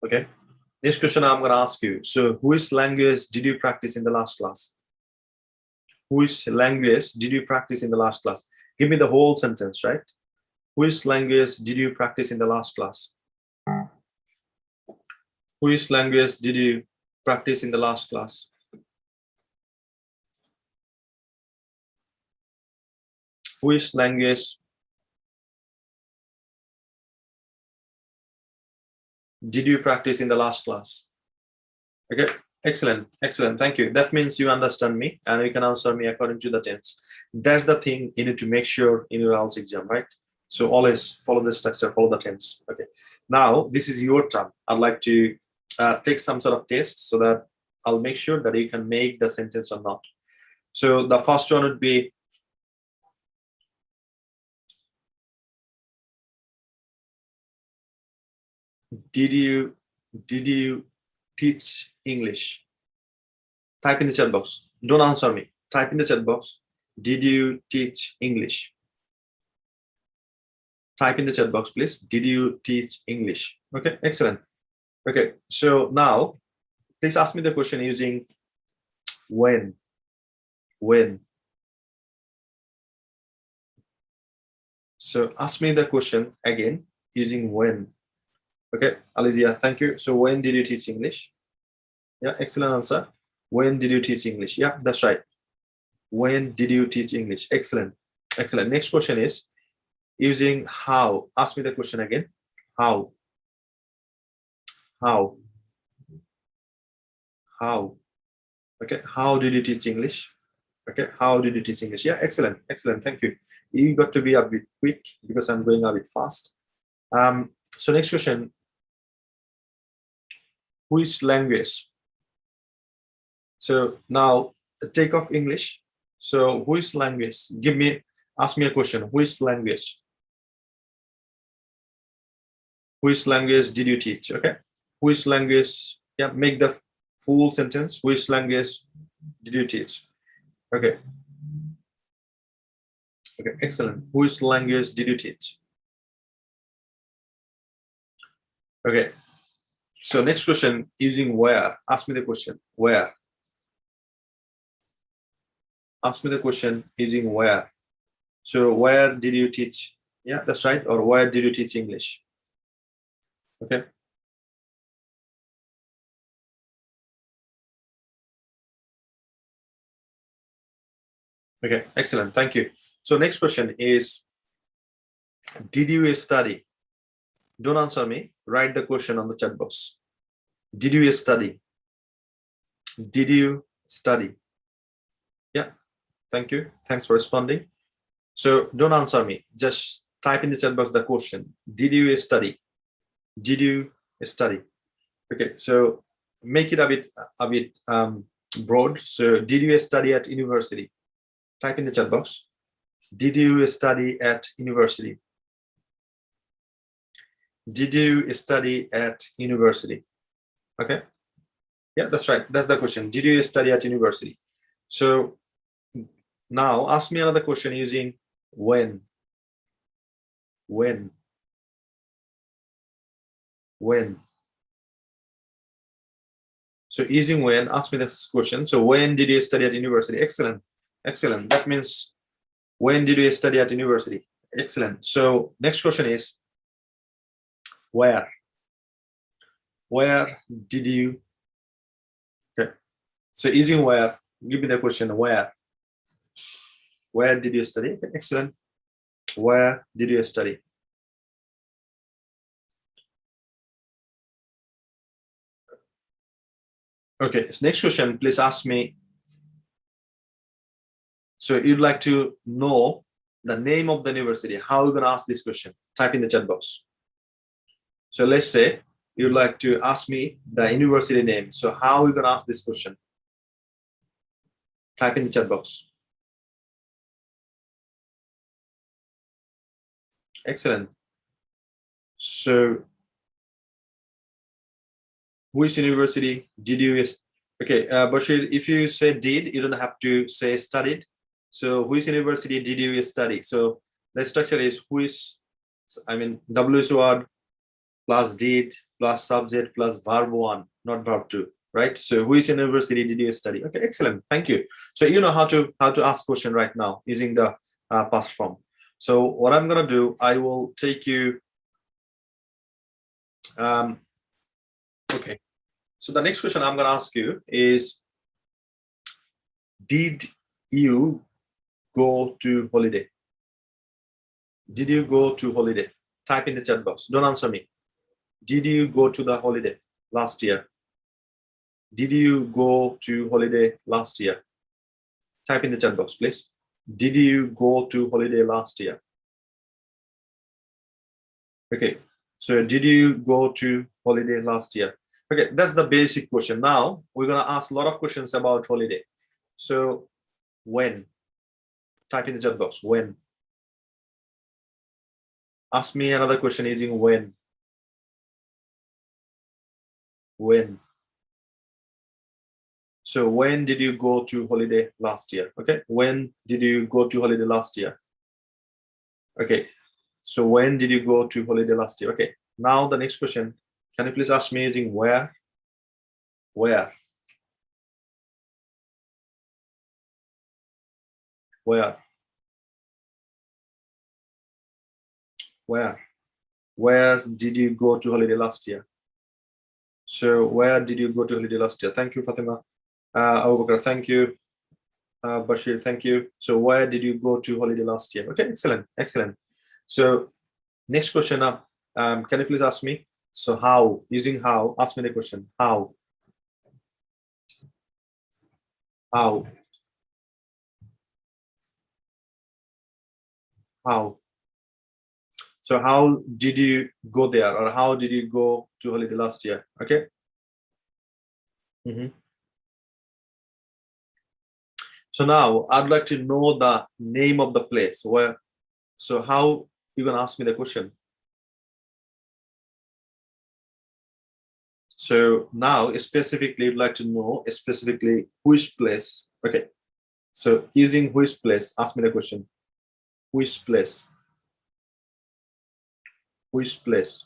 S1: Okay, next question I'm going to ask you. So which language did you practice in the last class? Which language did you practice in the last class? Give me the whole sentence, right? Which language did you practice in the last class? Which language did you practice in the last class? Which language did you practice in the last class? Okay, excellent, excellent. Thank you. That means you understand me and you can answer me according to the tense. That's the thing you need to make sure in your IELTS exam, right? So always follow the structure, follow the tense. Okay, now this is your turn. I'd like to take some sort of test so that I'll make sure that you can make the sentence or not. So the first one would be, did you teach English? Type in the chat box. Don't answer me. Type in the chat box. Did you teach English? Type in the chat box, please. Did you teach English? Okay, excellent. Okay, so now please ask me the question using when. When. So ask me the question again using when. Okay, Alicia, thank you. So when did you teach English? Yeah, excellent answer. When did you teach English? Yeah, that's right. When did you teach English? Excellent. Excellent. Next question is using how. Ask me the question again. How. How. How. Okay, how did you teach English? Okay, how did you teach English? Yeah, excellent. Excellent. Thank you. You got to be a bit quick because I'm going a bit fast. So next question. Which language? So now take off English. So which language? Ask me a question. Which language? Which language did you teach? Okay. Which language? Yeah, make the full sentence. Which language did you teach? Okay. Okay, excellent. Which language did you teach? Okay. So next question, using where. Ask me the question. Where? Ask me the question using where. So where did you teach? Yeah, that's right. Or where did you teach English? Okay. Okay, excellent. Thank you. So next question is, did you study? Don't answer me. Write the question on the chat box. Did you study? Did you study? Yeah, thank you. Thanks for responding. So don't answer me. Just type in the chat box the question. Did you study? Did you study? Okay, so make it a bit broad. So did you study at university? Type in the chat box. Did you study at university? Did you study at university? Okay. Yeah, that's right. That's the question. Did you study at university? So now ask me another question using when. When. When. So using when, ask me this question. So when did you study at university? Excellent. Excellent. That means when did you study at university? Excellent. So next question is where? Where did you? Okay. So using where, give me the question where. Where did you study? Okay, excellent. Where did you study? Okay, so next question, please ask me. So you'd like to know the name of the university. How are you gonna ask this question? Type in the chat box. So let's say you'd like to ask me the university name. So how are you gonna ask this question? Type in the chat box. Excellent. So which university did you? Okay, Bashir, if you say did, you don't have to say studied. So which university did you study? So the structure is which, I mean, WS word plus did plus subject plus verb one, not verb two, right? So which university did you study? Okay, excellent. Thank you. So you know how to ask question right now using the past form. So what I'm gonna do, I will take you. Okay. So the next question I'm gonna ask you is, did you go to holiday? Did you go to holiday? Type in the chat box. Don't answer me. Did you go to the holiday last year? Did you go to holiday last year? Type in the chat box, please. Did you go to holiday last year? Okay, so did you go to holiday last year? Okay, that's the basic question. Now we're gonna ask a lot of questions about holiday. So when? Type in the chat box, when. Ask me another question using when. When. So when did you go to holiday last year? Okay, when did you go to holiday last year? Okay, so when did you go to holiday last year? Okay, now the next question, can you please ask me using where? Where? Where? Where? Where did you go to holiday last year? So where did you go to holiday last year? Thank you, Fatima. Abu Bakr, thank you. Bashir, thank you. So where did you go to holiday last year? Okay, excellent, excellent. So next question up, can you please ask me? So how, using how, ask me the question, how? How? How? So how did you go there, or how did you go to holiday last year? Okay. So now I'd like to know the name of the place where. So how you gonna ask me the question? So now specifically, you'd like to know specifically which place. Okay. So using which place, ask me the question. Which place? Which place?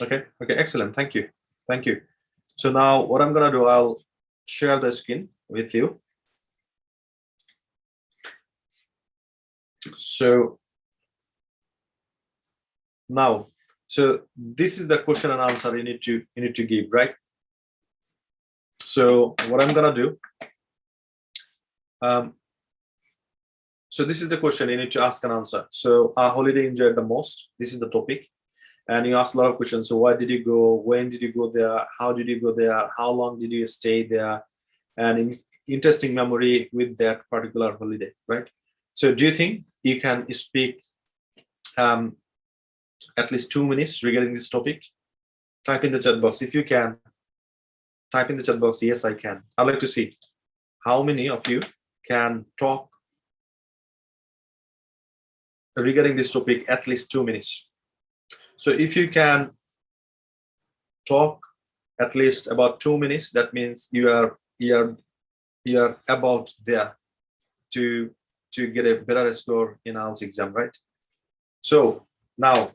S1: Okay. Okay. Excellent. Thank you. Thank you. So now what I'm gonna do, I'll share the screen with you. So now, so this is the question and answer you need to give, right? So what I'm gonna do, so this is the question you need to ask and answer. So our holiday enjoyed the most. This is the topic, and you ask a lot of questions. So where did you go? When did you go there? How did you go there? How long did you stay there? And interesting memory with that particular holiday, right? So do you think you can speak at least 2 minutes regarding this topic? Type in the chat box if you can. Type in the chat box, yes, I can. I'd like to see how many of you can talk regarding this topic at least 2 minutes. So if you can talk at least about 2 minutes, that means you are about there to get a better score in IELTS exam, right? So now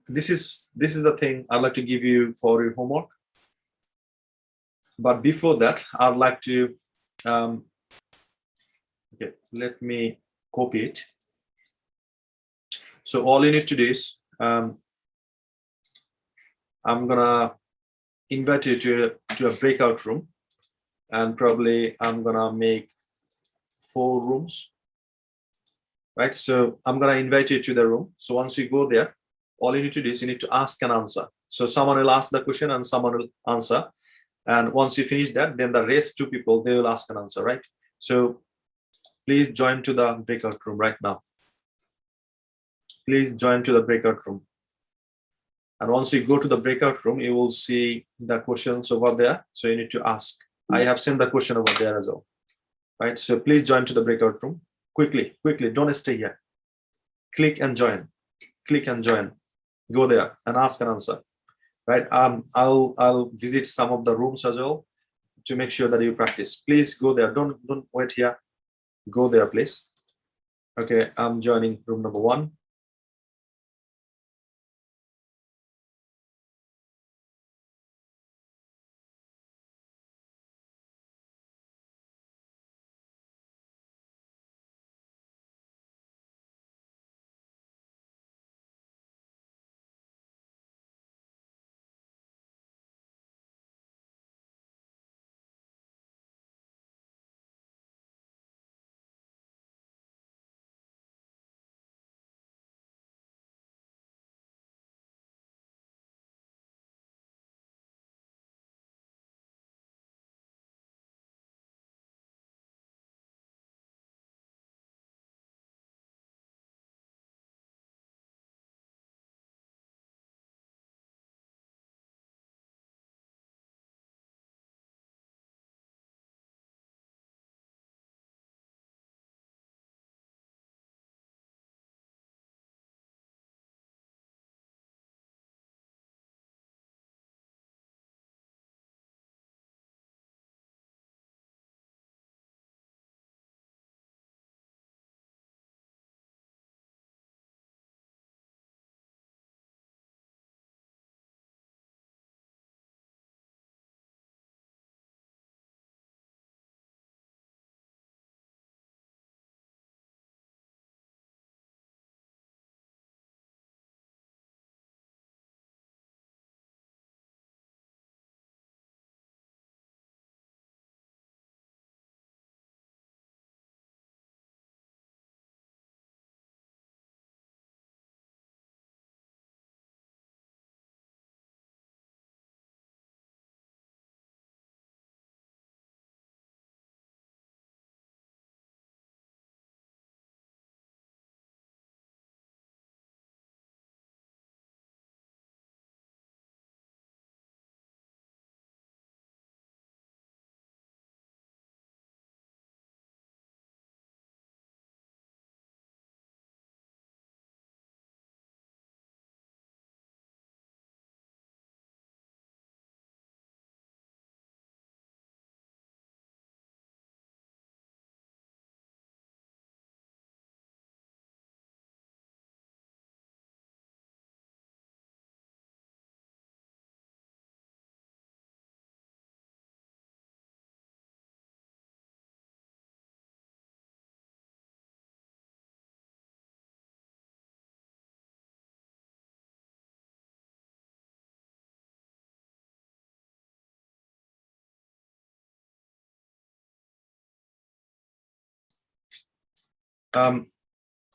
S1: this is the thing I'd like to give you for your homework. But before that, I'd like to okay, let me copy it. So all you need to do is I'm gonna invite you to a breakout room, and probably I'm gonna make 4 rooms, right? So I'm gonna invite you to the room. So once you go there, all you need to do is you need to ask and answer. So someone will ask the question and someone will answer, and once you finish that, then the rest 2 people, they will ask and answer, right? So please join to the breakout room right now. Please join to the breakout room. And once you go to the breakout room, you will see the questions over there. So you need to ask. I have sent the question over there as well, right? So please join to the breakout room quickly. Don't stay here. Click and join. Click and join. Go there and ask and answer, right? I'll visit some of the rooms as well to make sure that you practice. Please go there. Don't wait here. Go there, please. Okay, I'm joining room number 1.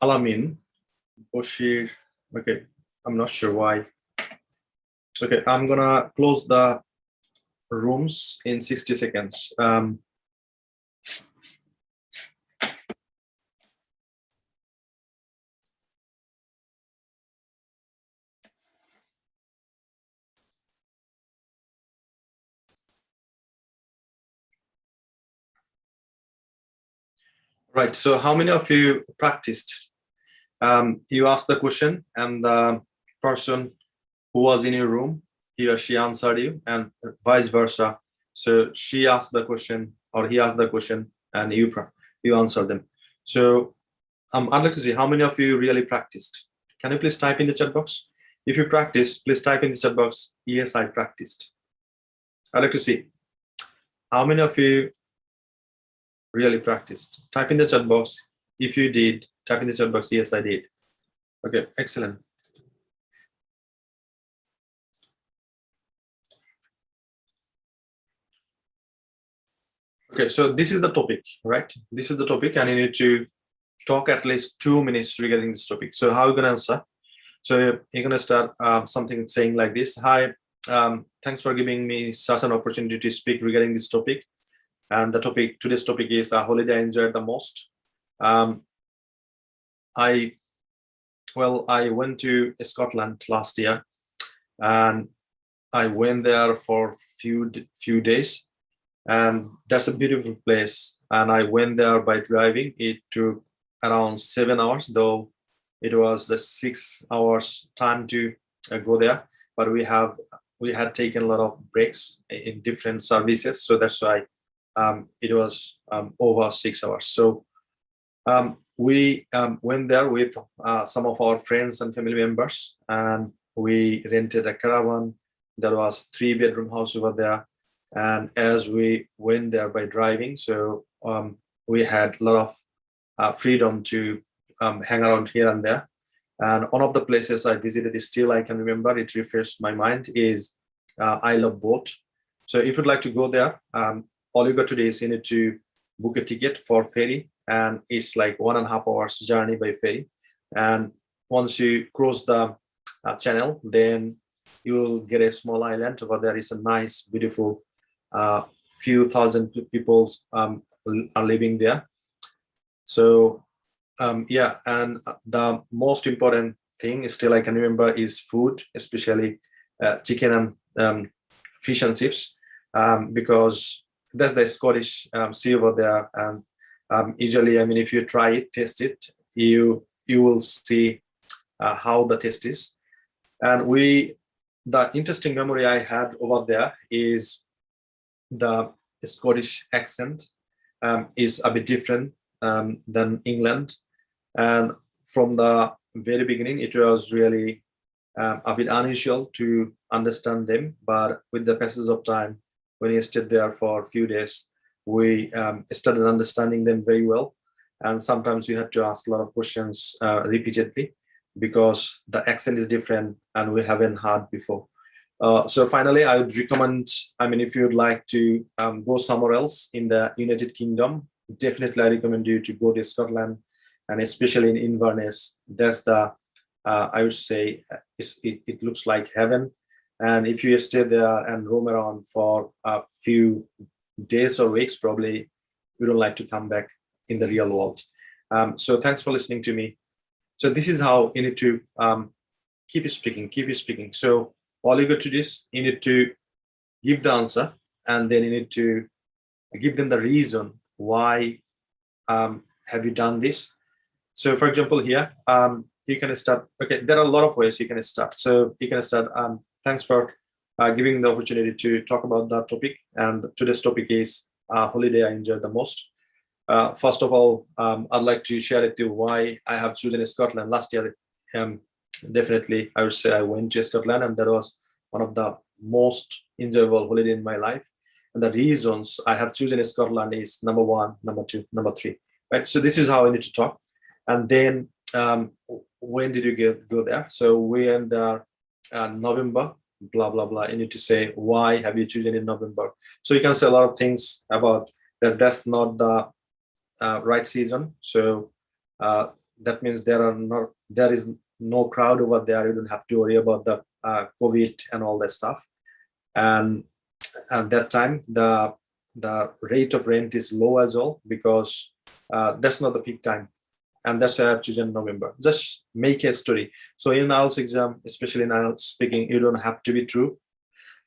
S1: Alamin, Bashir. Okay, I'm not sure why. Okay, I'm gonna close the rooms in 60 seconds. Right, so how many of you practiced You ask the question, and the person who was in your room, he or she answered you, and vice versa. So she asked the question, or he asked the question, and you answer them. So I'd like to see how many of you really practiced. Can you please type in the chat box? If you practiced, please type in the chat box, yes, I practiced. I'd like to see how many of you really practiced. Type in the chat box. If you did, type in the chat box, yes, I did. Okay, excellent. Okay, so this is the topic, right? This is the topic, and you need to talk at least 2 minutes regarding this topic. So how are you gonna answer? So you're gonna start something saying like this: Hi, thanks for giving me such an opportunity to speak regarding this topic. And the topic, today's topic is a holiday I enjoyed the most. I went to Scotland last year, and I went there for few days, and that's a beautiful place. And I went there by driving. It took around 7 hours, though it was the 6 hours time to go there. But we had taken a lot of breaks in different services, so that's why it was over 6 hours. So we went there with some of our friends and family members, and we rented a caravan. There was 3-bedroom house over there, and as we went there by driving, so we had a lot of freedom to hang around here and there. And one of the places I visited, still I can remember, it refreshed my mind, is Isle of Boat. So if you'd like to go there, all you got to do is you need to book a ticket for ferry, and it's like 1.5 hours journey by ferry. And once you cross the channel, then you will get a small island. Over there is a nice, beautiful, few thousand people are living there. So yeah, and the most important thing still I can remember is food, especially chicken and fish and chips, because that's the Scottish sea over there. And usually, I mean, if you try it, taste it, you will see how the taste is. And the interesting memory I had over there is the Scottish accent is a bit different than England. And from the very beginning, it was really a bit unusual to understand them. But with the passage of time, when you stayed there for a few days, we started understanding them very well. And sometimes you had to ask a lot of questions repeatedly, because the accent is different and we haven't heard before. So finally, I would recommend, I mean, if you'd like to go somewhere else in the United Kingdom, definitely I recommend you to go to Scotland, and especially in Inverness. That's the, I would say, it looks like heaven. And if you stay there and roam around for a few days or weeks, probably you don't like to come back in the real world. So thanks for listening to me. So this is how you need to keep speaking. So all you got to do is you need to give the answer, and then you need to give them the reason why have you done this. So for example, here you can start. Okay, there are a lot of ways you can start. So you can start. Thanks for giving the opportunity to talk about that topic. And today's topic is holiday I enjoyed the most. First of all, I'd like to share with you why I have chosen Scotland. Last year, definitely I would say I went to Scotland, and that was one of the most enjoyable holiday in my life. And the reasons I have chosen Scotland is number 1, number 2, number 3. Right. So this is how I need to talk. And then when did you go there? So we went there November, blah blah blah. You need to say why have you chosen in November. So you can say a lot of things about that. That's not the right season. So that means there is no crowd over there. You don't have to worry about the COVID and all that stuff. And at that time, the rate of rent is low as well, because that's not the peak time. And that's why I have chosen November. Just make a story. So in IELTS exam, especially in IELTS speaking, you don't have to be true.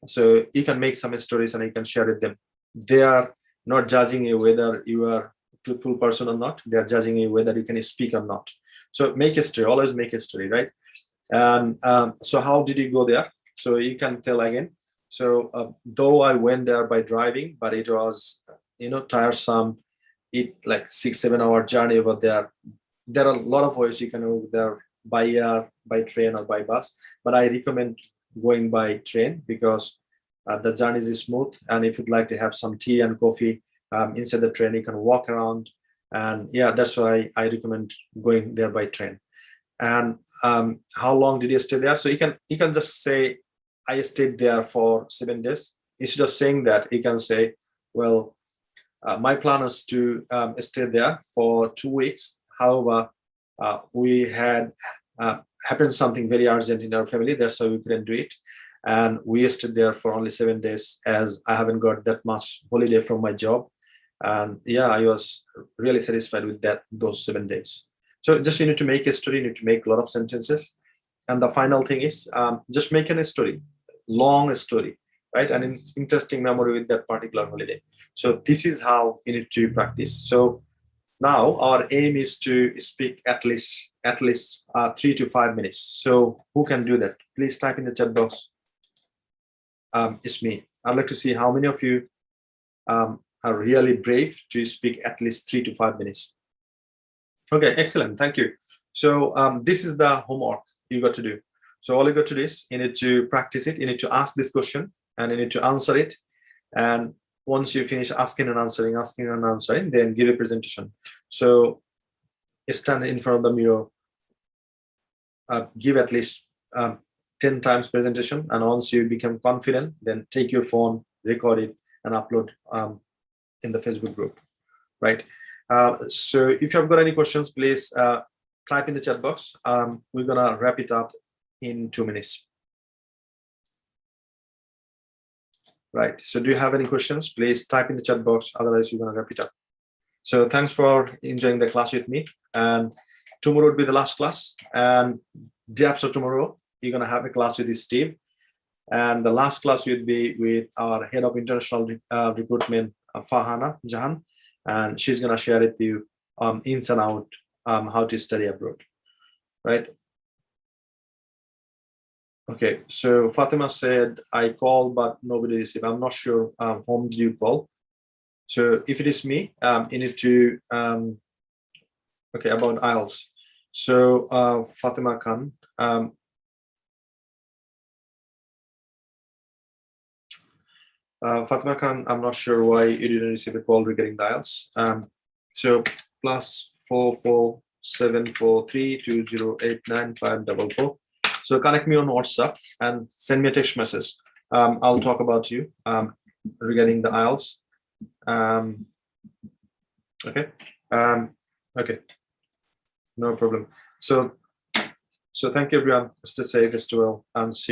S1: So you can make some stories and you can share with them. They are not judging you whether you are truthful person or not. They are judging you whether you can speak or not. So make history, always make history, right? And so how did you go there? So you can tell again. So though I went there by driving, but it was, tiresome. It like 6-7 hour journey over there. There are a lot of ways you can go there by air, by train, or by bus. But I recommend going by train because the journey is smooth. And if you'd like to have some tea and coffee inside the train, you can walk around. And yeah, that's why I recommend going there by train. And how long did you stay there? So you can just say, I stayed there for 7 days. Instead of saying that, you can say, well, my plan is to stay there for 2 weeks. However, we had happened something very urgent in our family. That's why we couldn't do it. And we stayed there for only 7 days, as I haven't got that much holiday from my job. And yeah, I was really satisfied with those 7 days. So just you need to make a story, you need to make a lot of sentences. And the final thing is just make a story, long story, right? And it's interesting memory with that particular holiday. So this is how you need to practice. So now our aim is to speak at least 3 to 5 minutes. So who can do that? Please type in the chat box. It's me. I'd like to see how many of you are really brave to speak at least 3 to 5 minutes. Okay, excellent. Thank you. So this is the homework you got to do. So all you got to do is you need to practice it. You need to ask this question and you need to answer it. And once you finish asking and answering, then give a presentation. So stand in front of the mirror, give at least 10 times presentation. And once you become confident, then take your phone, record it, and upload in the Facebook group, right? So if you've got any questions, please type in the chat box. We're gonna wrap it up in 2 minutes. Right, so do you have any questions? Please type in the chat box, otherwise we're gonna wrap it up. So thanks for enjoying the class with me. And tomorrow will be the last class. And day after tomorrow, you're gonna have a class with Steve. And the last class will be with our head of international recruitment, Fahana Jahan. And she's gonna share with you ins and out how to study abroad, right? Okay, so Fatima said, I called, but nobody received. I'm not sure whom did you call. So if it is me, you need to, okay, about IELTS. So Fatima Khan, Fatima Khan, I'm not sure why you didn't receive a call regarding the IELTS. So +447432089544. So connect me on WhatsApp and send me a text message. I'll talk about you regarding the IELTS. Okay. Okay. No problem. So thank you, everyone. Stay safe, stay well, and see you.